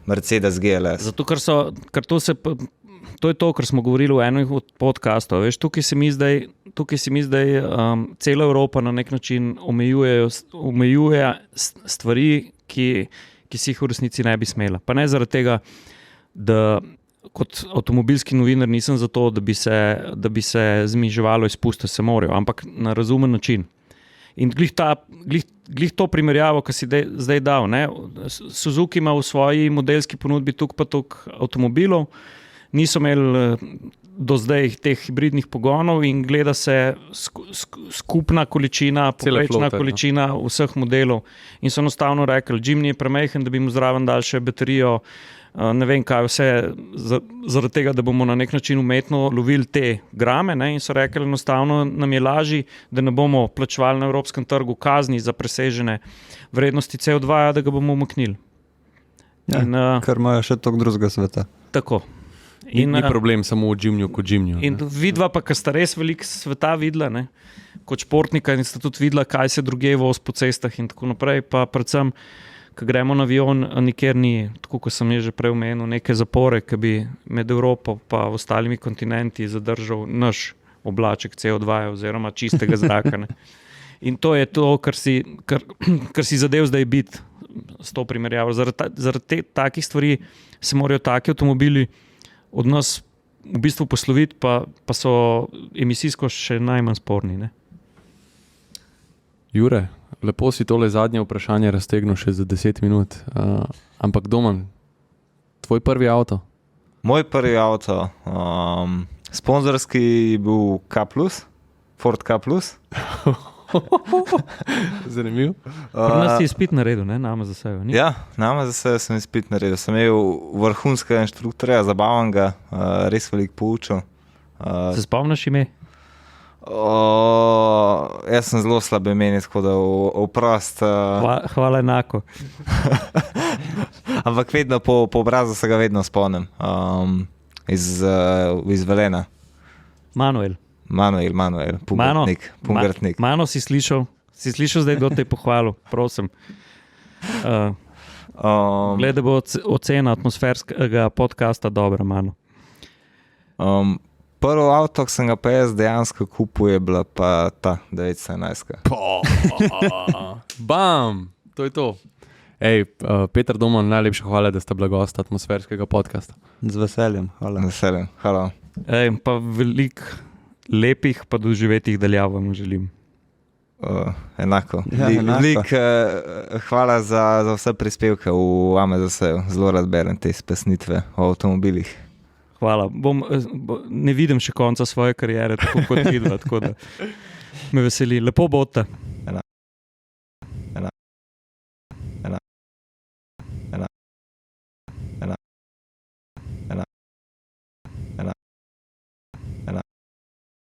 Mercedes GLS. Zato, ker to je to, kar smo govorili v enem od podcastov. Veš, tukaj se mi zdaj cela Evropa na nek način omejuje stvari, ki si jih v resnici ne bi smela. Pa ne zaradi tega, da kot avtomobilski novinar nisem za to, da bi se zniževalo izpuste, se morajo, ampak na razumen način. In glih to primerjavo, ki si zdaj dal, ne? Suzuki ima v svoji modelski ponudbi tukaj pa tukaj avtomobilov, niso imeli do zdaj teh hibridnih pogonov in gleda se skupna količina, povprečna količina vseh modelov. In so enostavno rekli, Jimny je premajhen, da bi mu zraven dali še baterijo, ne vem kaj vse, zaradi tega, da bomo na nek način umetno lovili te grame, ne? In so rekli, enostavno nam je lažji, da ne bomo plačevali na evropskem trgu kazni za presežene vrednosti CO2, da ga bomo umaknili. Ja, ker imajo še toliko drugega sveta. Tako. Ni problem samo v Jimnyju kot Jimnyju. In vidva pa, ker sta res veliko sveta videla, ne? Kot športnika, in sta tudi videla, kaj se drugje vozi po cestah in tako naprej, pa predvsem, ko gremo na avion, nikjer ni, tako kot sem že prej omenil, neke zapore, ki bi med Evropo pa ostalimi kontinenti zadržal naš oblaček CO2 oziroma čistega zraka. Ne? In to je to, kar si zadev zdaj biti s to primerjavo. Zaradi takih stvari se morajo taki avtomobili od nas v bistvu posloviti, pa so emisijsko še najmanj sporni. Ne? Jure, lepo si tole zadnje vprašanje raztegnil še za 10 minut. Ampak Domen, tvoj prvi avto? Moj prvi avto, sponzorski je bil K+, Ford K+. Zanimiv. Pri nas si izpit naredil, ne? Nama za sebe. Ja, nama za sebe sem izpit naredil. Sem imel vrhunskega inštruktorja, zabavnega, res veliko poučil. Se spomniš ime? Jaz sem zelo slab imeni, tako da oprost. Hvala enako. Ampak vedno po obrazu se ga vedno spomnim. Iz Velena. Manuel. Manuel, Pungartnik. Mano si slišal zdaj, kdo te je pohvalil, prosim. Glede, da bo ocena atmosferskega podcasta dobra, Mano. Prvo avto, ki sem ga pa jaz dejansko kupil, je bila pa ta 911. Bam, to je to. Ej, Peter Doman, najlepša hvala, da ste bila gost atmosferskega podcasta. Z veseljem, hvala. Z veseljem, hvala. Ej, pa veliko lepih pa doživetih daljav vam želim. Enako. Enako. Hvala za vse prispevke v AMZS-u. Zelo rad berem te spesnitve o avtomobilih. Hvala. Ne vidim še konca svoje kariere, tako kot vidva, tako da me veseli. Lepo bote.